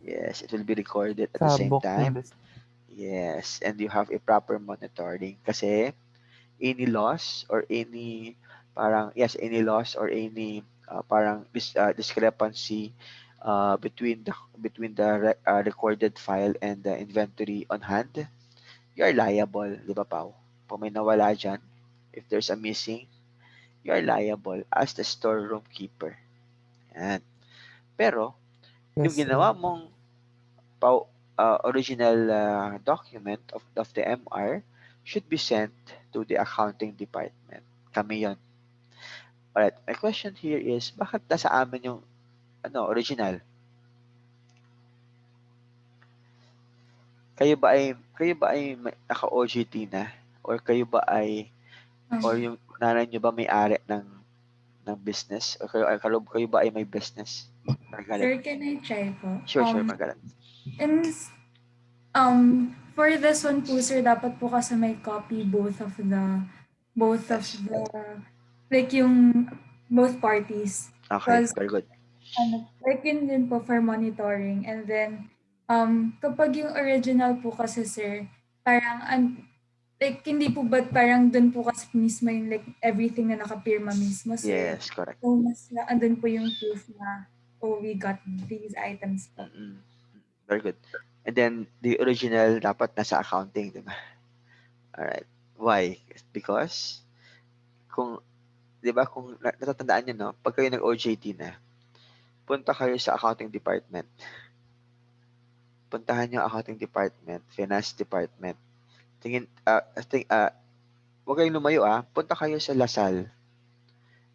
Yes, it will be recorded at the sa same book ng time. business. Yes, and you have a proper monitoring kasi any loss or any any loss or any parang discrepancy between the recorded file and the inventory on hand, you are liable, di ba, Pao? Kung may nawala dyan, if there's a missing, you are liable as the storeroom keeper. Yan. Pero, yung Yes, ginawa sir. mong original document of the MR should be sent to the accounting department. Kami yon. Alright, my question here is, bakit nasa amin yung original? Kayo ba ay naka-OJT na? Or kayo ba ay, or Um, yung nanay nyo ba may-ari ng business? Or kayo ba ay may business? Margaret. sir, can I try po? Sure, Margaret. And for this one po, sir, dapat po kasi may copy Yes. like yung both parties. Okay, Because very good. like yun din po for monitoring. And then, kapag yung original po kasi, sir, parang, like, hindi po ba parang dun po kasi mismo yung like everything na nakapirma mismo, sir. Yes, correct. So, andun po yung proof na, oh, we got these items po. Mm-mm. Very good. And then, the original dapat nasa accounting, di ba? Alright. Why? Because, di ba, kung natatandaan nyo, no, pag kayo nag-OJT na, punta kayo sa accounting department. Puntahan niyo ang accounting department, finance department. Tingin, wag kayong lumayo punta kayo sa Lasal.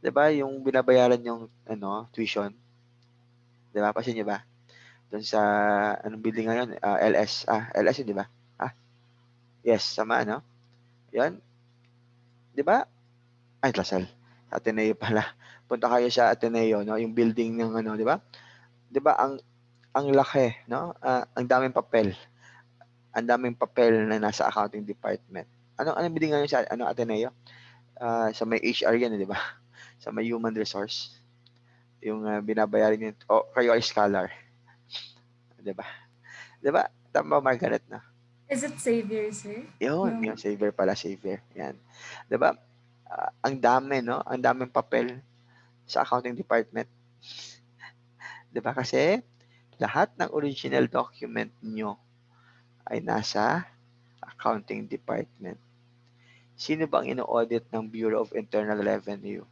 'Di ba yung binabayaran yung ano, tuition? 'Di ba? Pansin niyo ba? Doon sa anong building ngayon? LS. LS yun, 'di ba? Ah, yes, sama ano? 'Yan, 'di ba? Ay, Lasal. Ateneo pala. Punta kayo sa Ateneo, no? Yung building ng ano, 'di ba? 'Di ba ang laki, no? Ang daming papel. Ang daming papel na nasa accounting department. Anong building ngayon sa ano Ateneo? Sa may HR yan, 'di ba? Sa may human resource. Yung binabayaran niyo, kayo ay scholar, 'di ba? 'Di ba? Tama ba, Margaret, no? Is it Xavier, sir? Yun, saver pala, saver. Yan. 'Di ba? Ang dami, no? Ang daming papel sa accounting department. 'Di ba? Kasi lahat ng original document nyo ay nasa accounting department. Sino ba ang ino-audit ng Bureau of Internal Revenue?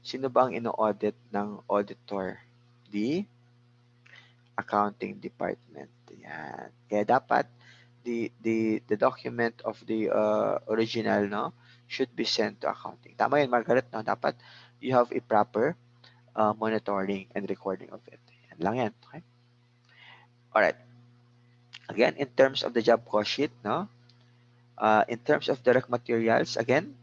Sino ba ang ino-audit ng auditor? The accounting department. Yan. Kaya dapat the document of the original, no, should be sent to accounting. Tama yun, Margaret, no? Dapat you have a proper monitoring and recording of it. Yan lang yan. Okay? Alright. Again, in terms of the job cost sheet, no? In terms of direct materials, again,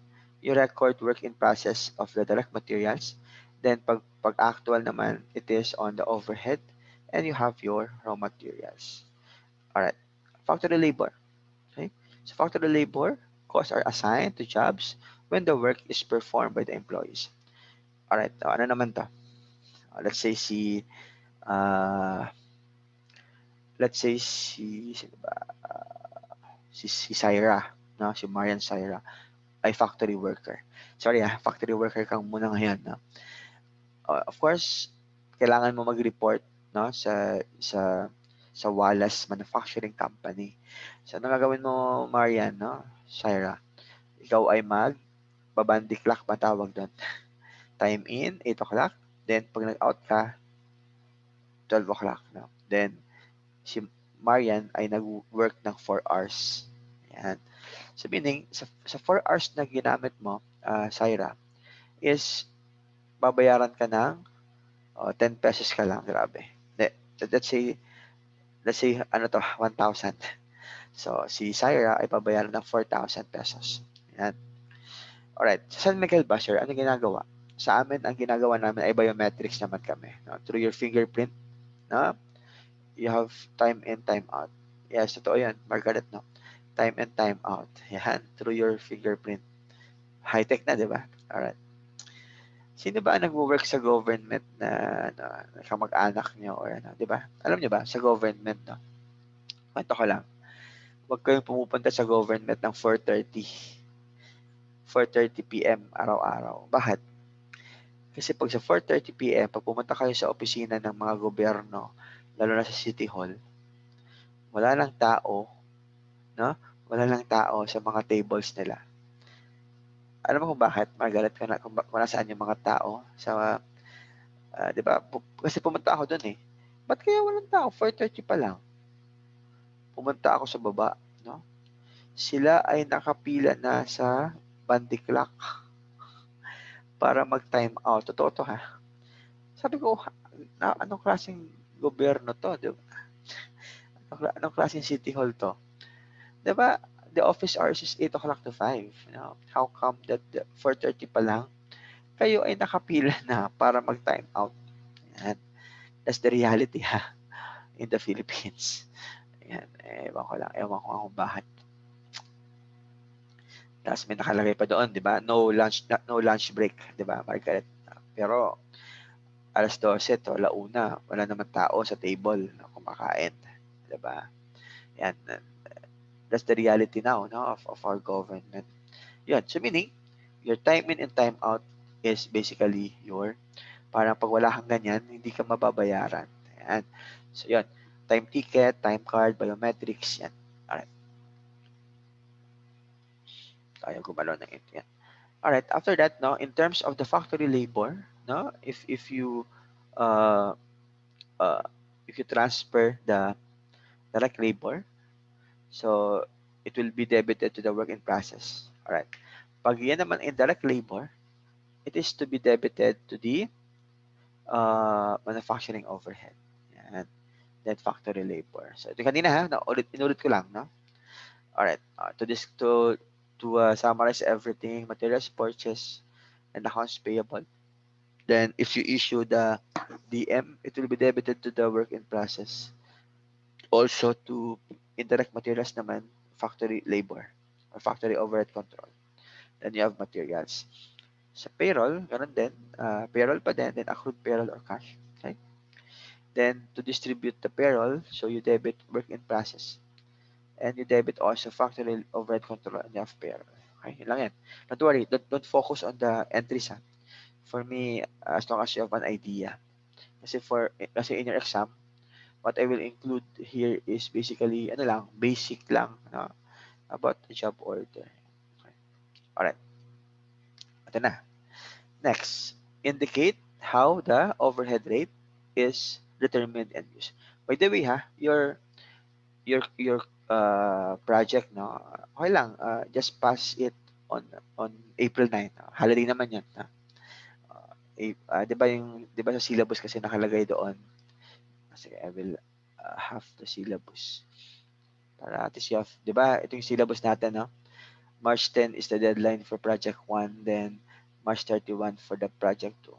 you record work in process of the direct materials. Then, pag actual naman, it is on the overhead and you have your raw materials. Alright. Factory labor. Okay? So, factory labor costs are assigned to jobs when the work is performed by the employees. Alright. Ano naman to? Let's say uh, sino ba? Si Syra, no? Si Marian Syra ay factory worker. Sorry factory worker kang muna ngayon, no? Of course, kailangan mo mag-report, no, sa Wallace Manufacturing Company. So ano gagawin mo, Marian, no? Syra, ikaw ay babandiclock ba tawag doon? Time in 8 o'clock, then pag nag-out ka 12 o'clock, no? Then si Marian ay nag-work ng 4 hours. Yan. So meaning, sa 4 hours na ginamit mo, Syra, is babayaran ka ng 10 pesos ka lang. Grabe. Let's say, ano to, 1,000. So, si Syra ay babayaran ng 4,000 pesos. Yan. Alright. Sa San Miguel ba, sir, ano ginagawa? Sa amin, ang ginagawa namin ay biometrics naman kami. No? Through your fingerprint, no? You have time in, time out. Yes, totoo yan, Margaret, no? Time in, time out. Yan, through your fingerprint. High-tech na, di ba? Alright. Sino ba ang nagwo-work sa government na ano, kamag-anak nyo or ano, di ba? Alam nyo ba, sa government, no? Kwento ko lang. Huwag kayong pumupunta sa government ng 4:30 p.m. araw-araw. Bakit? Kasi pag sa 4:30 p.m., pag pumunta kayo sa opisina ng mga gobyerno, lalo na sa City Hall, wala lang tao, no? Wala lang tao sa mga tables nila. Alam mo kung bakit, Margaret, kung nasaan yung mga tao sa, 'di ba? Kasi pumunta ako doon eh. Ba't kaya walang tao? 4:30 pa lang. Pumunta ako sa baba, no? Sila ay nakapila na sa bandy clock para mag-time out. Totoo to ha. Sabi ko, anong klaseng gobyerno to? Di ba? Anong klaseng city hall to? Di ba? The office hours is 8 o'clock to 5. You know? How come that 4:30 pa lang, kayo ay nakapila na para mag-time out? Yan. That's the reality ha, in the Philippines. Yan. Ewan ko lang. Ewan ko kung bakit. Tapos may nakalagay pa doon, di ba? No lunch break, di ba, Margaret? Pero alas 12 to, alauna, wala naman tao sa table na kumakain, di ba? Yan. That's the reality now, no, of our government. Yan. So meaning, your time in and time out is basically your, parang pag wala kang ganyan, hindi ka mababayaran. Yan. So yan. Time ticket, time card, biometrics, yan. Alright. Tayo gumalaw ng ito. Yan. Alright. After that, no, in terms of the factory labor, no, if you uh, uh, if you transfer the direct labor, so it will be debited to the work in process. All right. Pag yan naman indirect labor, it is to be debited to the manufacturing overhead. Yan. Then factory labor. So ito kanina ha, inulit ko lang, no? All right. To summarize everything, materials purchase and accounts payable. Then if you issue the DM, it will be debited to the work in process. Also to indirect materials naman, factory labor or factory overhead control. Then you have materials. Sa payroll, ganun din. Payroll pa din, then accrued payroll or cash. Okay? Then to distribute the payroll, so you debit work in process. And you debit also factory overhead control and you have payroll. Okay, yun lang yan. Don't worry, don't focus on the entries ha. For me, as long as you have an idea. Kasi in your exam, what I will include here is basically ano lang, basic lang, no, about the job order. Okay. Alright, ito na. Next, indicate how the overhead rate is determined and used. By the way ha, your project, no, okay lang, just pass it on April 9. Holiday naman yan. 'Di ba sa syllabus kasi nakalagay doon. Sige, I will have the syllabus. Para at least you have, 'di ba? Ito yung syllabus natin, no? March 10 is the deadline for project 1, then March 31 for the project 2.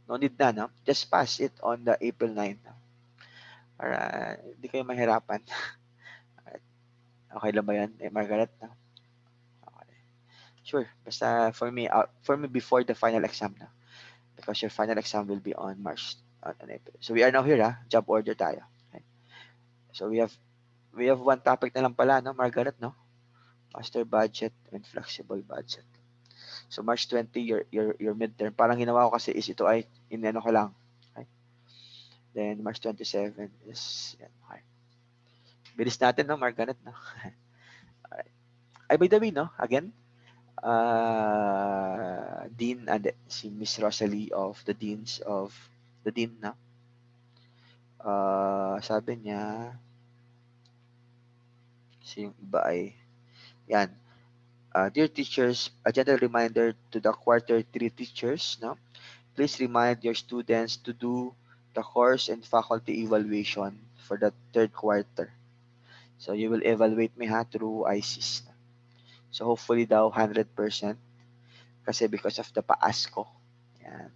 No need na, no? Just pass it on the April 9, no? Para hindi kayo mahirapan. Alright. Okay lang ba 'yan, Margaret? No? Okay. Sure. Basta for me before the final exam na. Because your final exam will be on on April. So we are now here, job order tayo. Okay. So we have one topic na lang pala, no, Margaret, no? Master budget and flexible budget. So March 20 your midterm. Parang ginawa ko kasi is ito ay inano ko lang. Okay? Then March 27 is yan. Okay. Bilis natin, no, Margaret, no? Alright. Ay, by the way, no, again, Dean and si Miss Rosalie of the Dean, no? Sabi niya, si yung iba ay, yan, dear teachers, a gentle reminder to the quarter 3 teachers, no? Please remind your students to do the course and faculty evaluation for the third quarter. So you will evaluate me ha through ICs. So hopefully daw 100% kasi because of the paas ko. Yan.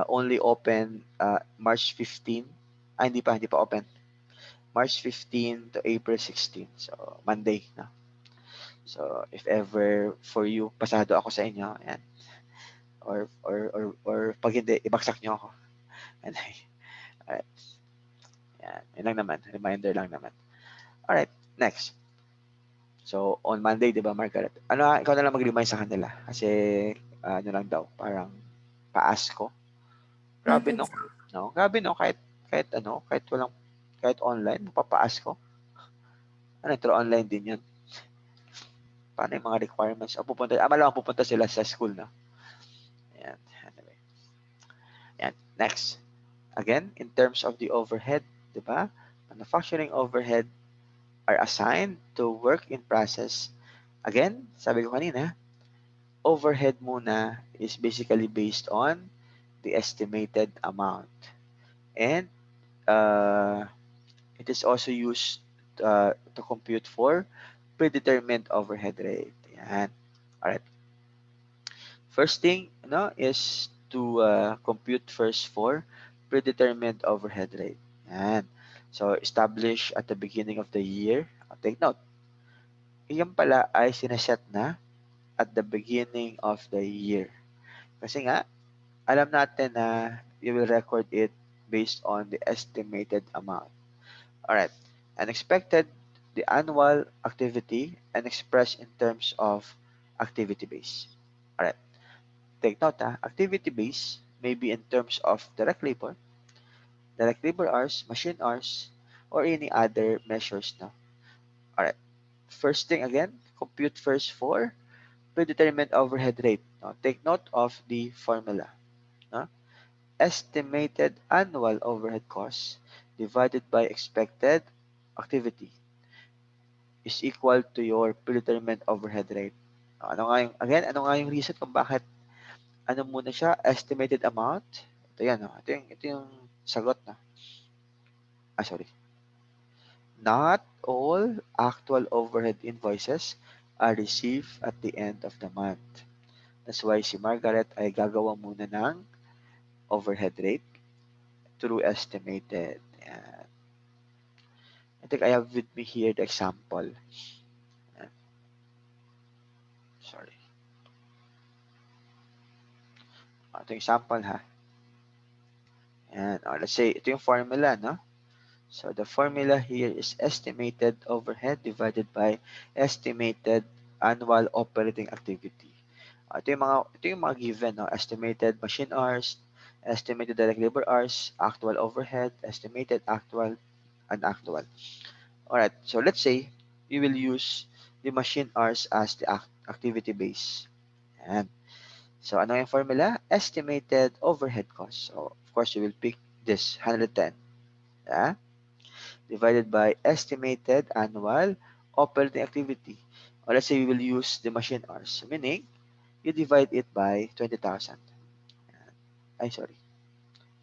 Only open March 15. Hindi pa open. March 15 to April 16. So Monday na. So if ever for you pasado ako sa inyo, yan. Or pag hindi ibagsak niyo ako. And alright. Yan. Yan lang naman. Reminder lang naman. Alright. Next. So, on Monday, di ba, Margaret? Ikaw na lang mag-remind sa kanila. Kasi, ano lang daw, parang paas ko. Grabe, Noted, no? sir. No? Grabe, no? Kahit online, mapapaas ko. Ano, through online din yun. Paano yung mga requirements? Malamang pupunta sila sa school, no? Ayan. Anyway. Ayan. Next. Again, in terms of the overhead, di ba? Manufacturing overhead are assigned to work in process. Again, sabi ko kanina, overhead muna is basically based on the estimated amount. And it is also used to compute for predetermined overhead rate. Yan. Alright. First thing is to compute first for predetermined overhead rate. Yan. So, establish at the beginning of the year. Take note. Iyan pala ay sineset na at the beginning of the year. Kasi nga, alam natin na you will record it based on the estimated amount. Alright. And expected the annual activity and expressed in terms of activity base. Alright. Take note activity base may be in terms of direct labor hours, machine hours, or any other measures. No? Alright. First thing again, compute first for predetermined overhead rate. No? Take note of the formula. No? estimated annual overhead costs divided by expected activity is equal to your predetermined overhead rate. Ano nga yung, again, ano nga yung reason kung bakit ano muna siya, estimated amount? Ito yan, no? Ito yung sagot na. Sorry. Not all actual overhead invoices are received at the end of the month. That's why si Margaret ay gagawa muna ng overhead rate through estimated. Yan. I think I have with me here the example. Yan. Sorry. Ito yung example ha. And let's say, ito yung formula, no? So the formula here is estimated overhead divided by estimated annual operating activity. Ito yung mga given, no? Estimated machine hours, estimated direct labor hours, actual overhead, estimated actual, and actual. Alright, so let's say we will use the machine hours as the activity base. And so ano yung formula? Estimated overhead cost. So of course you will pick this 110. Yeah? Divided by estimated annual operating activity. Or let's say we will use the machine hours. Meaning, you divide it by 20,000. Sorry.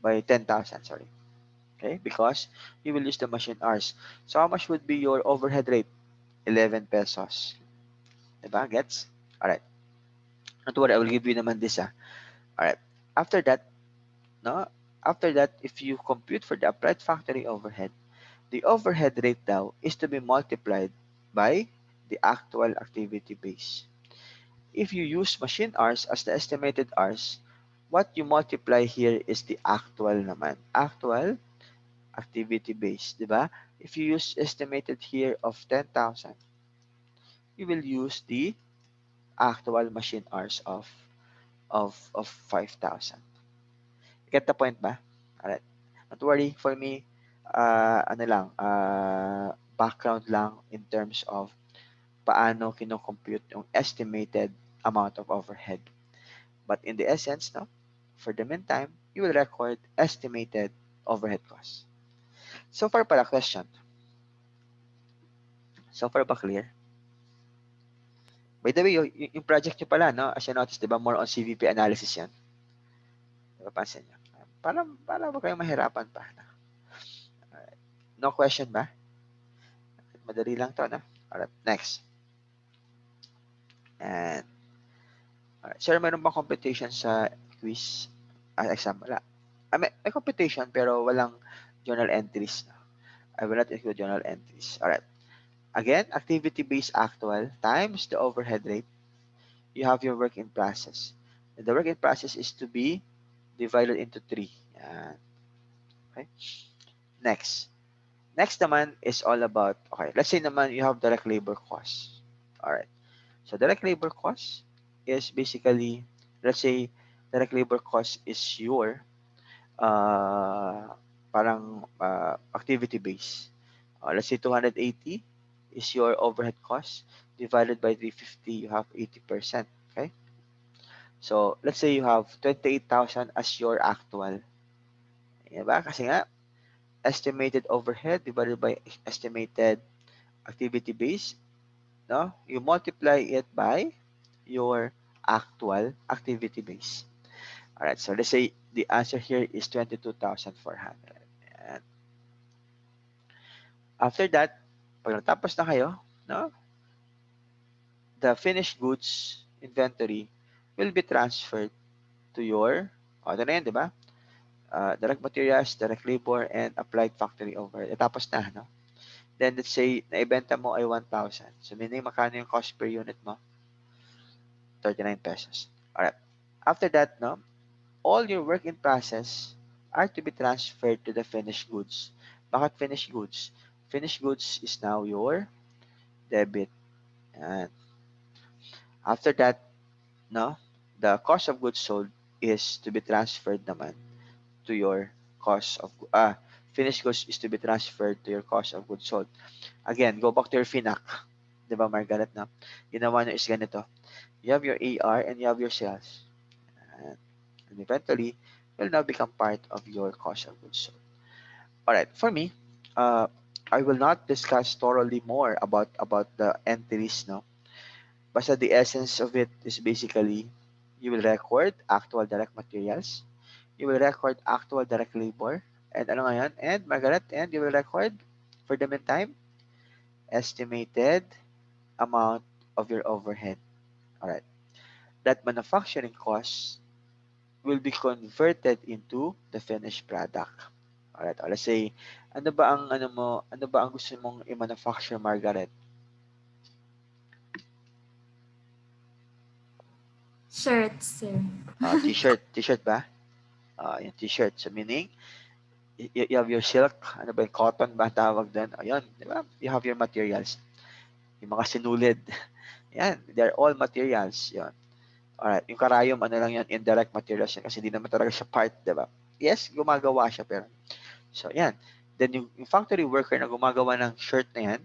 By 10,000, sorry. Okay? Because you will use the machine hours. So how much would be your overhead rate? 11 pesos. Diba? Gets? Alright. Don't worry, I will give you naman this. Alright. After that, no? After that, if you compute for the applied factory overhead, the overhead rate now is to be multiplied by the actual activity base. If you use machine hours as the estimated hours, what you multiply here is the actual naman. Actual activity base, di ba? If you use estimated here of 10,000, you will use the actual machine hours of 5,000. Get the point ba? Alright. Don't worry, for me, ano lang, background lang in terms of paano kinocompute yung estimated amount of overhead. But in the essence, no, for the meantime, you will record estimated overhead costs. So far pala question. So far ba clear? By the way, yung project nyo pala, no, as you notice, di ba, more on CVP analysis yan. Diba, pansin nyo? Para ba kayong mahirapan pa? Alright. No question ba? Madali lang to, no? Alright, next. And, alright. Sir, meron bang competition sa quiz? Exam? Wala. May competition pero walang journal entries. No? I will not include journal entries. Alright. Again, activity-based actual times the overhead rate. You have your work in process. And the work in process is to be divided into 3. Yan. Okay. Next. Next naman is all about, okay, let's say naman you have direct labor costs. Alright. So direct labor cost is basically, let's say, direct labor cost is your parang activity base. Let's say 280 is your overhead cost divided by 350, you have 80%. Okay. So let's say you have 28,000 as your actual. Diba? Kasi nga, estimated overhead divided by estimated activity base, no? You multiply it by your actual activity base. All right, so let's say the answer here is 22,400. And after that, pag natapos na kayo, no? The finished goods inventory will be transferred to your, ito na yan, di ba? Direct materials, direct labor, and applied factory overhead. Tapos na, no? Then let's say, naibenta mo ay 1,000. So meaning, makano yung cost per unit mo? 39 pesos. Alright. After that, no? All your work in process are to be transferred to the finished goods. Bakit finished goods? Finished goods is now your debit. And after that, no, the cost of goods sold is to be transferred naman to your cost of finished goods is to be transferred to your cost of goods sold. Again, go back to your FINAC. Di ba, Margaret, na? Ginawa nyo is ganito. You have your AR and you have your sales. And eventually, will now become part of your cost of goods sold. All right, for me, uh, I will not discuss thoroughly more about the entries, no. Basta the essence of it is basically you will record actual direct materials, you will record actual direct labor, and ano nga yan? And Margaret, and you will record for the meantime estimated amount of your overhead. All right, that manufacturing cost will be converted into the finished product. Alright, let's say, ano ba ang gusto mong i-manufacture, Margaret? Shirts, sir. T-shirt ba? Yung t-shirt. So, meaning, you have your silk, ano ba yung cotton ba ang tawag doon? Ayun, di ba? You have your materials. Yung mga sinulid. Yan, they're all materials. Yan. Alright, yung karayom, ano lang yan, indirect materials yan kasi hindi naman talaga siya part, di ba? Yes, gumagawa siya, pero so, yan. Then, yung factory worker na gumagawa ng shirt na yan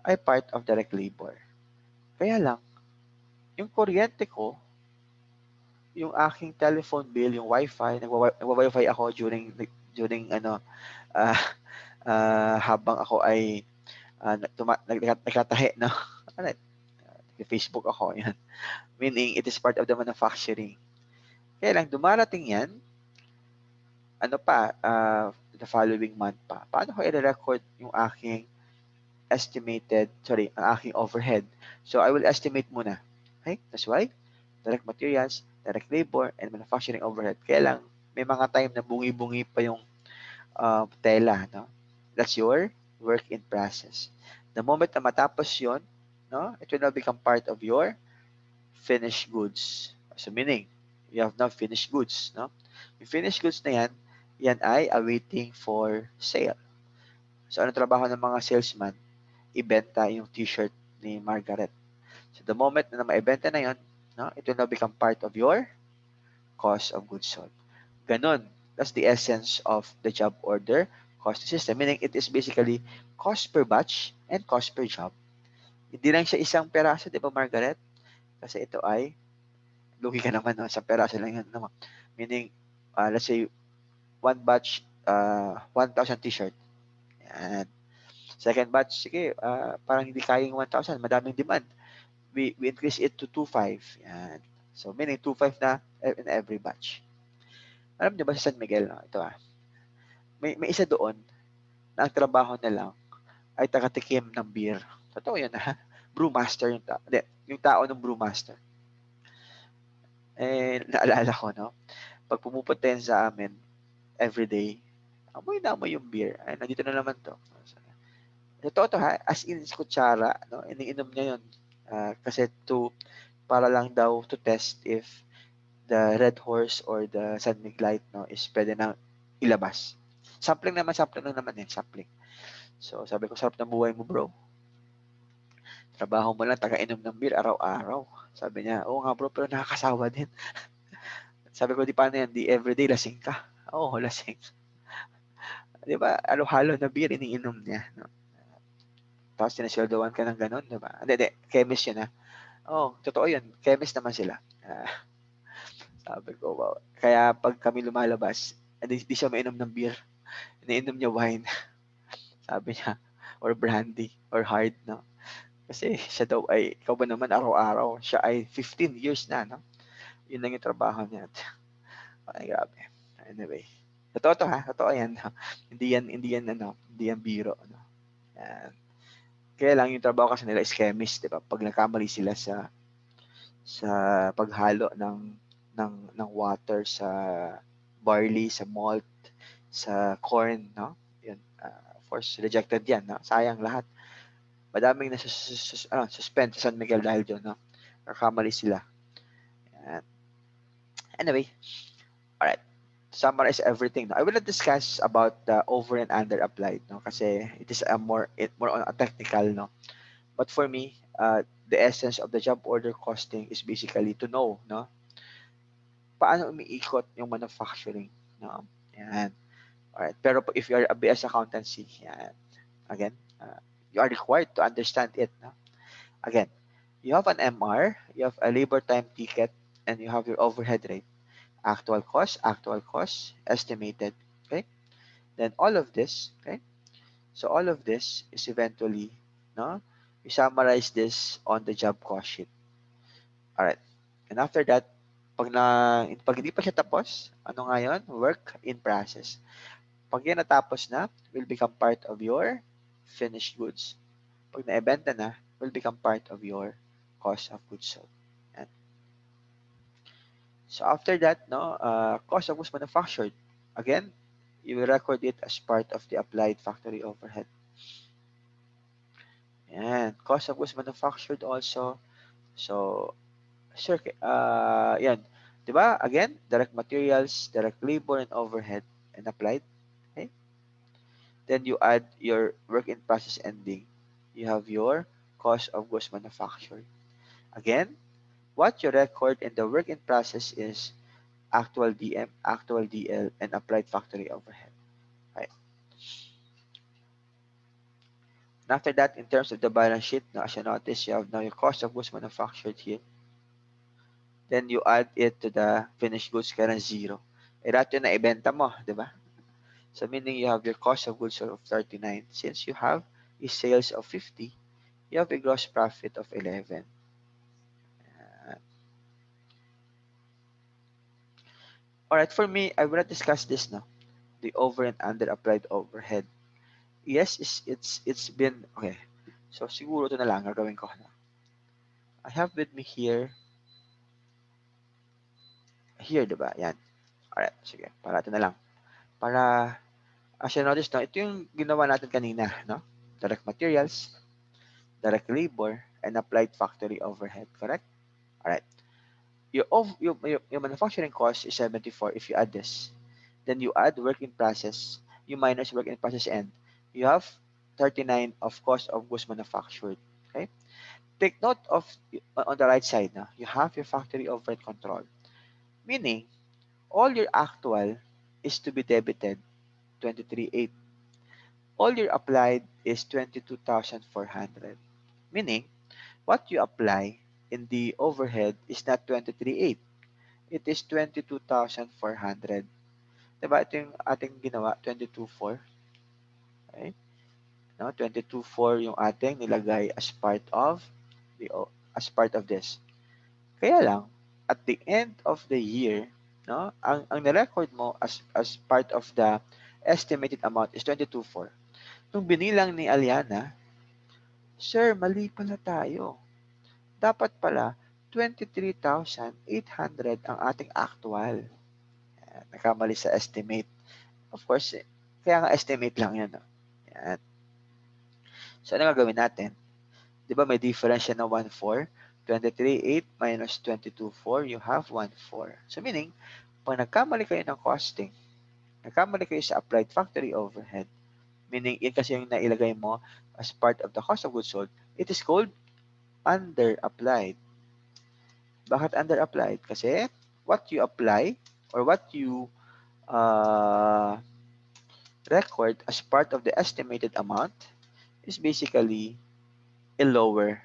ay part of direct labor. Kaya lang, yung kuryente ko, yung aking telephone bill, yung wifi, nagwa-wifi ako during ah habang ako ay nagtatahi, no? Alright, Facebook ako, yan. Meaning, it is part of the manufacturing. Kaya lang, dumarating yan, the following month pa. Paano ko i-record yung aking ang aking overhead? So, I will estimate muna. Okay? That's why, direct materials, direct labor, and manufacturing overhead. Kaya lang, may mga time na bungi-bungi pa yung tela. No? That's your work in process. The moment na matapos yun, no, it will now become part of your finished goods. So meaning, you have now finished goods. No? Yung finished goods na yan ay awaiting for sale. So ano trabaho ng mga salesman? Ibenta yung t-shirt ni Margaret. So the moment na maibenta na yun, no, it will now become part of your cost of goods sold. Ganon. That's the essence of the job order costing system. Meaning it is basically cost per batch and cost per job. Hindi lang siya isang peraso, di ba Margaret? Kasi ito ay, lugi ka naman, no? Isang peraso lang yan. No? Meaning, let's say, one batch, 1,000 t-shirt. Yan. Second batch, sige, parang hindi kayang 1,000, madaming demand. We increase it to 2,500. Yan. So, meaning 2,500 na in every batch. Alam niyo ba sa San Miguel, no? Ito may isa doon na ang trabaho na lang ay takatikim ng beer. Totoo yun, ha? Brewmaster yung tao. Hindi, yung tao ng brewmaster. Naalala ko, no? Pag pumupunta yan sa amin, everyday, amoy na amoy yung beer. Ay, nandito na naman to. Totoo to, ha? As in, kutsara, no? Iniinom niya yun. Kasi para lang daw to test if the Red Horse or the San Miglite, no, is pwede nang ilabas. Sampling lang naman yan, sampling. So, sabi ko, sarap ng buhay mo, bro. Trabaho mo lang, taga-inom ng beer araw-araw. Sabi niya, oo nga bro, pero nakakasawa din. Sabi ko, di paano yan, di everyday lasing ka. Oo, lasing. Di ba, halo-halo na beer, iniinom niya. No? Tapos sinasildawan ka ng ganun, di ba? Hindi, chemist yun, ha? Oo, totoo yun. Chemist naman sila. Sabi ko, wow. Kaya pag kami lumalabas, di siya mainom ng beer. Iniinom niya wine. Sabi niya, or brandy, or hard, no? Kasi siya daw ay, ikaw ba naman araw-araw, siya ay 15 years na, no? Yun lang yung trabaho niya. Ay, grabe. Anyway. Totoo to, ha? Totoo yan. No? Hindi yan biro. No? Yan. Kaya lang yung trabaho kasi nila is chemist, di ba? Pag nagkamali sila sa paghalo ng water sa barley, sa malt, sa corn, no? Yun. Of course, rejected yan, no? Sayang lahat. Madaming suspend sa San Miguel dahil dyan, no? Nagkamali sila. Yan. Anyway, alright. To summarize everything, no? I will not discuss about the over and under applied, no? Kasi it is more on a technical, no? But for me, the essence of the job order costing is basically to know, no? Paano umiikot yung manufacturing, no? Yan. Alright. Pero if you are a BS accountancy, yan. Again, you are required to understand it, no? Again, you have an MR, you have a labor time ticket, and you have your overhead rate. actual cost, estimated. Okay. Then all of this, okay. So all of this is eventually, no, you summarize this on the job cost sheet. All right. And after that, pag hindi pa siya tapos, ano nga yun? Work in process. Pag yan natapos na, will become part of your finished goods. Pag naibenta na, will become part of your cost of goods sold. Yan. So after that, no, cost of goods manufactured. Again, you will record it as part of the applied factory overhead. Yan. Cost of goods manufactured also. So, sure, yan. 'Di ba? Again, direct materials, direct labor and overhead and applied. Okay? Then you add your work in process ending. You have your cost of goods manufactured. Again, what you record in the work in process is actual DM, actual DL, and applied factory overhead. Right. And after that, in terms of the balance sheet, now as you notice, you have now your cost of goods manufactured here. Then you add it to the finished goods, kaya zero. Eh, lahat yun na ibenta mo, di ba? So meaning you have your cost of goods sold of 39. Since you have a sales of 50, you have a gross profit of 11. Uh, all right, for me, I will not discuss this now. The over and under applied overhead. Yes, it's been okay. So siguro ito na lang gagawin ko. I have with me here, di ba? Yan. Alright, sige. Para ito na lang. Para, as you notice, no, ito yung ginawa natin kanina, no? Direct materials, direct labor, and applied factory overhead, correct? Alright. Your manufacturing cost is 74 if you add this. Then you add work in process, you minus work in process end. You have 39 of cost of goods manufactured. Okay? Take note of on the right side now, you have your factory overhead control. Meaning, all your actual is to be debited 23,800. All your applied is 22,400. Meaning, what you apply in the overhead is not 23,800. It is 22,400. Diba? Ito yung ating ginawa, 22,400. Okay? No, 22,400 yung ating nilagay as part of this. Kaya lang, at the end of the year, no, ang na-record mo as part of the estimated amount is 22,400. Nung binilang ni Aliana, Sir, mali pala tayo. Dapat pala 23,800 ang ating actual. Nakamali sa estimate. Of course, kaya nga estimate lang yan. No? Yan. So, ano gagawin natin? Di ba may difference siya na 1,400? 23,800 minus 22,400, you have 1,400. So, meaning, pag nagkamali kayo ng costing, nagkamali kayo sa applied factory overhead, meaning, yun kasi yung nailagay mo as part of the cost of goods sold, it is called under-applied. Bakit under-applied? Kasi, what you apply or what you record as part of the estimated amount is basically a lower,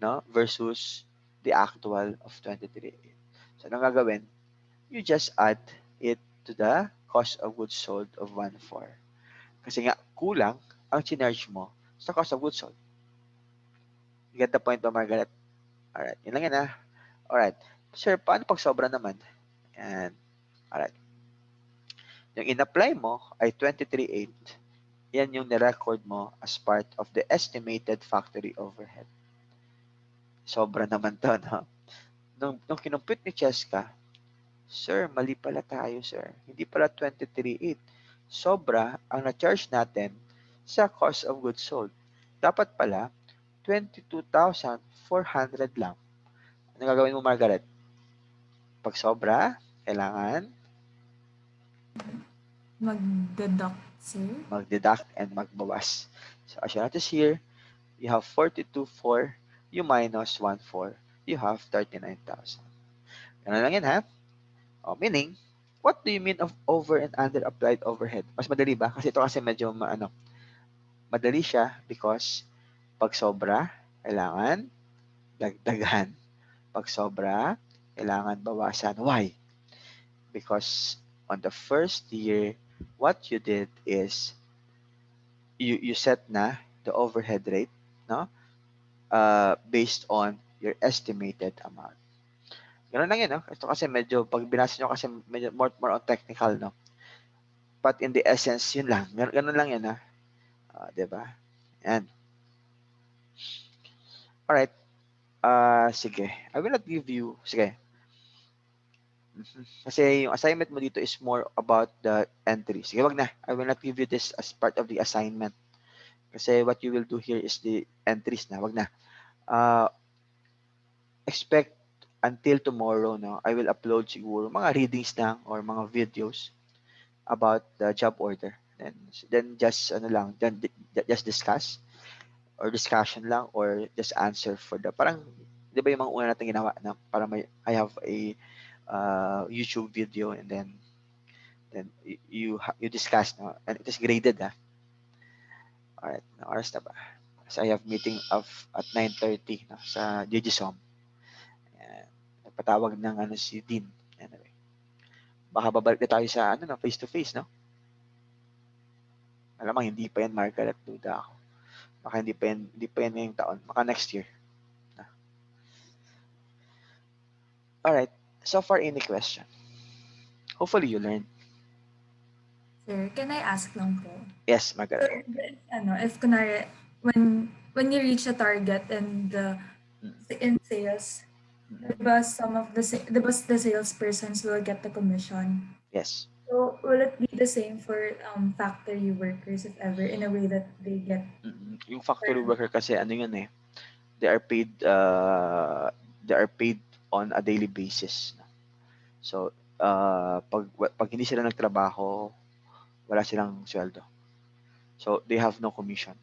no, versus the actual of 23. So, anong gagawin? You just add it to the cost of goods sold of 1,400. Kasi nga, kulang ang charge mo sa cost of goods sold. You get the point ba, Margaret? Alright, yun lang yan ha. Alright. Sir, paano pag sobra naman? Yan. Alright. Yung in-apply mo ay 23,800. Yan yung nirecord mo as part of the estimated factory overhead. Sobra naman to, no? Nung kinumpute ni Cheska, Sir, mali pala tayo, sir. Hindi pala 23,800. Sobra ang na-charge natin sa cost of goods sold. Dapat pala 22,400 lang. Ano gagawin mo, Margaret? Pag sobra, kailangan Mag-deduct, sir. mag-deduct and magbawas. So, as you notice here, you have 42,400, you minus 1,400, you have 39,000. Ganun lang yan, ha? O, meaning, what do you mean of over and under applied overhead? Mas madali ba? Kasi ito kasi medyo madali siya because pag sobra, kailangan dagdagan. Pag sobra, kailangan bawasan. Why? because on the first year, what you did is you set na the overhead rate, no? Based on your estimated amount. Ganun lang yun, no? Ito kasi medyo, pag binasa nyo kasi medyo more on technical, no? But in the essence, yun lang. Ganun lang yun, ha? 'Di ba? And, alright, sige. I will not give you, sige. Kasi yung assignment mo dito is more about the entry. Sige, wag na. I will not give you this as part of the assignment. Kasi what you will do here is the entries na. Wag na. Uh, expect until tomorrow, no? I will upload siguro mga readings lang or mga videos about the job order. Then just ano lang, then just discuss or discussion lang or just answer for the parang 'di ba yung mga una natin ginawa na para may I have a YouTube video and then you discuss, no, and it is graded, ha. Alright, na oras na ba? Kasi I have meeting of at 9:30, no, sa JGSOM. Ayan. Nagpatawag ng ano si Dean. Anyway, baka babalik na tayo sa ano, no, face to face, no? Malamang hindi pa yan, Margaret, duda ako. Baka hindi pa yan ngayong taon. Baka next year. No? Alright, so far any question? Hopefully you learned. Sir, can I ask lang po? Yes, So, Margaret. if kunwari, when you reach a target and in sales, diba the salespersons will get the commission. Yes. So, will it be the same for factory workers if ever in a way that they get? Yung factory worker kasi ano yun eh, they are paid on a daily basis. So, pag hindi sila nagtrabaho, wala silang sweldo. So, they have no commission.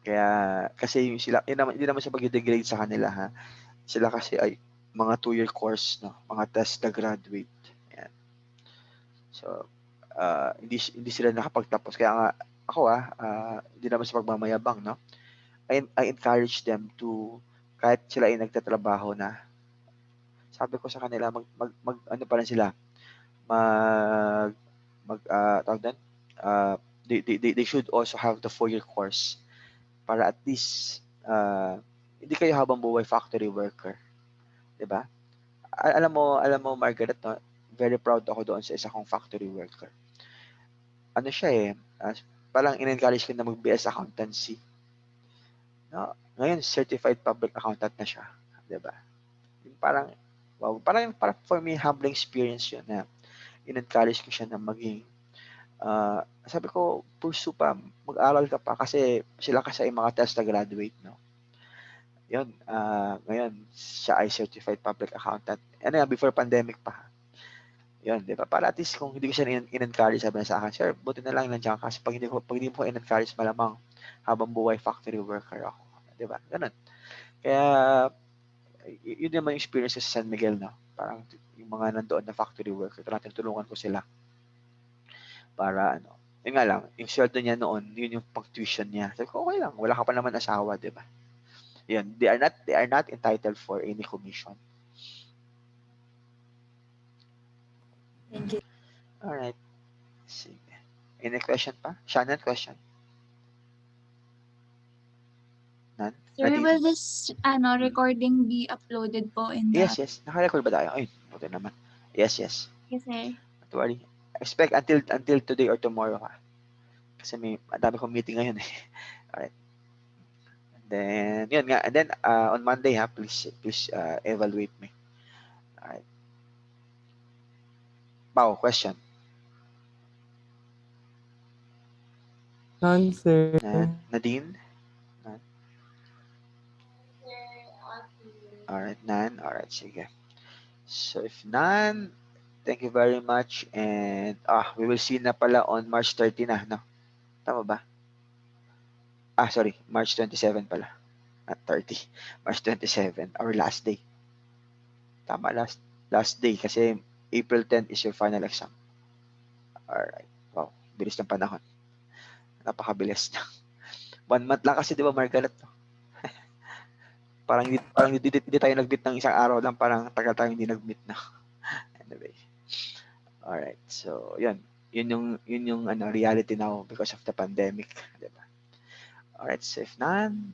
Kaya, kasi yung sila, hindi naman sa pag-degrade sa kanila, ha. Sila kasi ay mga 2-year course, no? Mga test na graduate. Ayan. So, hindi sila nakapagtapos. Kaya nga, ako hindi naman sa pagmamayabang, no? I encourage them to, kahit sila ay nagtatrabaho na, sabi ko sa kanila, ano pa rin sila, tawag doon, they should also have the 4-year course para at least hindi kayo habang buhay factory worker, 'di ba? Alam mo Margaret, no, very proud ako doon sa isa kong factory worker. Ano siya eh, parang in-encourage ko na mag-BS accountancy. No? Ngayon certified public accountant na siya, 'di ba? Yung parang wow, parang for me humbling experience 'yun na in-encourage ko siya na maging sabi ko, pursue pa, mag-aral ka pa kasi sila kasi ay mga test na graduate, no? Yun, ngayon, siya ay certified public accountant. Ano yan, before pandemic pa. Yun, di ba? Para at least kung hindi ko siya in-encourage, sabi na sa akin, sir, buti na lang nandiyan ka kasi pag hindi mo in-encourage, malamang habang buhay factory worker ako. Di ba? Ganun. Kaya, yun naman yung experience sa San Miguel, no? Parang yung mga nandoon na factory worker, tulungan ko sila para ano, yun nga lang, yung sweldo niya noon, yun yung pag-tuition niya. Sabi ko, okay lang, wala ka pa naman asawa, di ba? Yun, they are not entitled for any commission. Thank you. Alright. Sige. Any question pa? Shannon, question? None? Sir, Nadine? will this recording be uploaded po in the... Yes. Naka-record ba tayo? Ayun, buti naman. Yes. Yes, sir. Don't worry. Expect until today or tomorrow ka. Kasi ang dami kong meeting ngayon eh. Alright. And then, yun nga. And then, on Monday please evaluate me. Alright. Pao, question? None, sir. Nadine? None? Alright, none. Alright, sige. So, if none, thank you very much. And, we will see na pala on March 30 na, no? Tama ba? Sorry, March 27 pala. Not 30. March 27, our last day. Tama, last day kasi April 10 is your final exam. Alright. Wow, bilis ng panahon. Napakabilis na. 1 month lang kasi, di ba, Margaret? No? parang hindi tayo nag-meet ng isang araw lang, parang tagal tayo hindi nag-meet na. Anyway. Alright. So, yun. Yun yung reality now because of the pandemic. Diba? Alright. So, if none,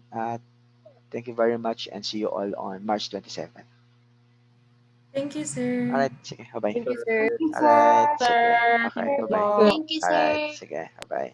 thank you very much and see you all on March 27. Thank you, sir. Alright. Sige. Bye-bye. Thank you, sir. Alright. Sige. Sir. Okay. Thank you Bye-bye. po. Thank you, Alright. sir. Sige. Bye-bye.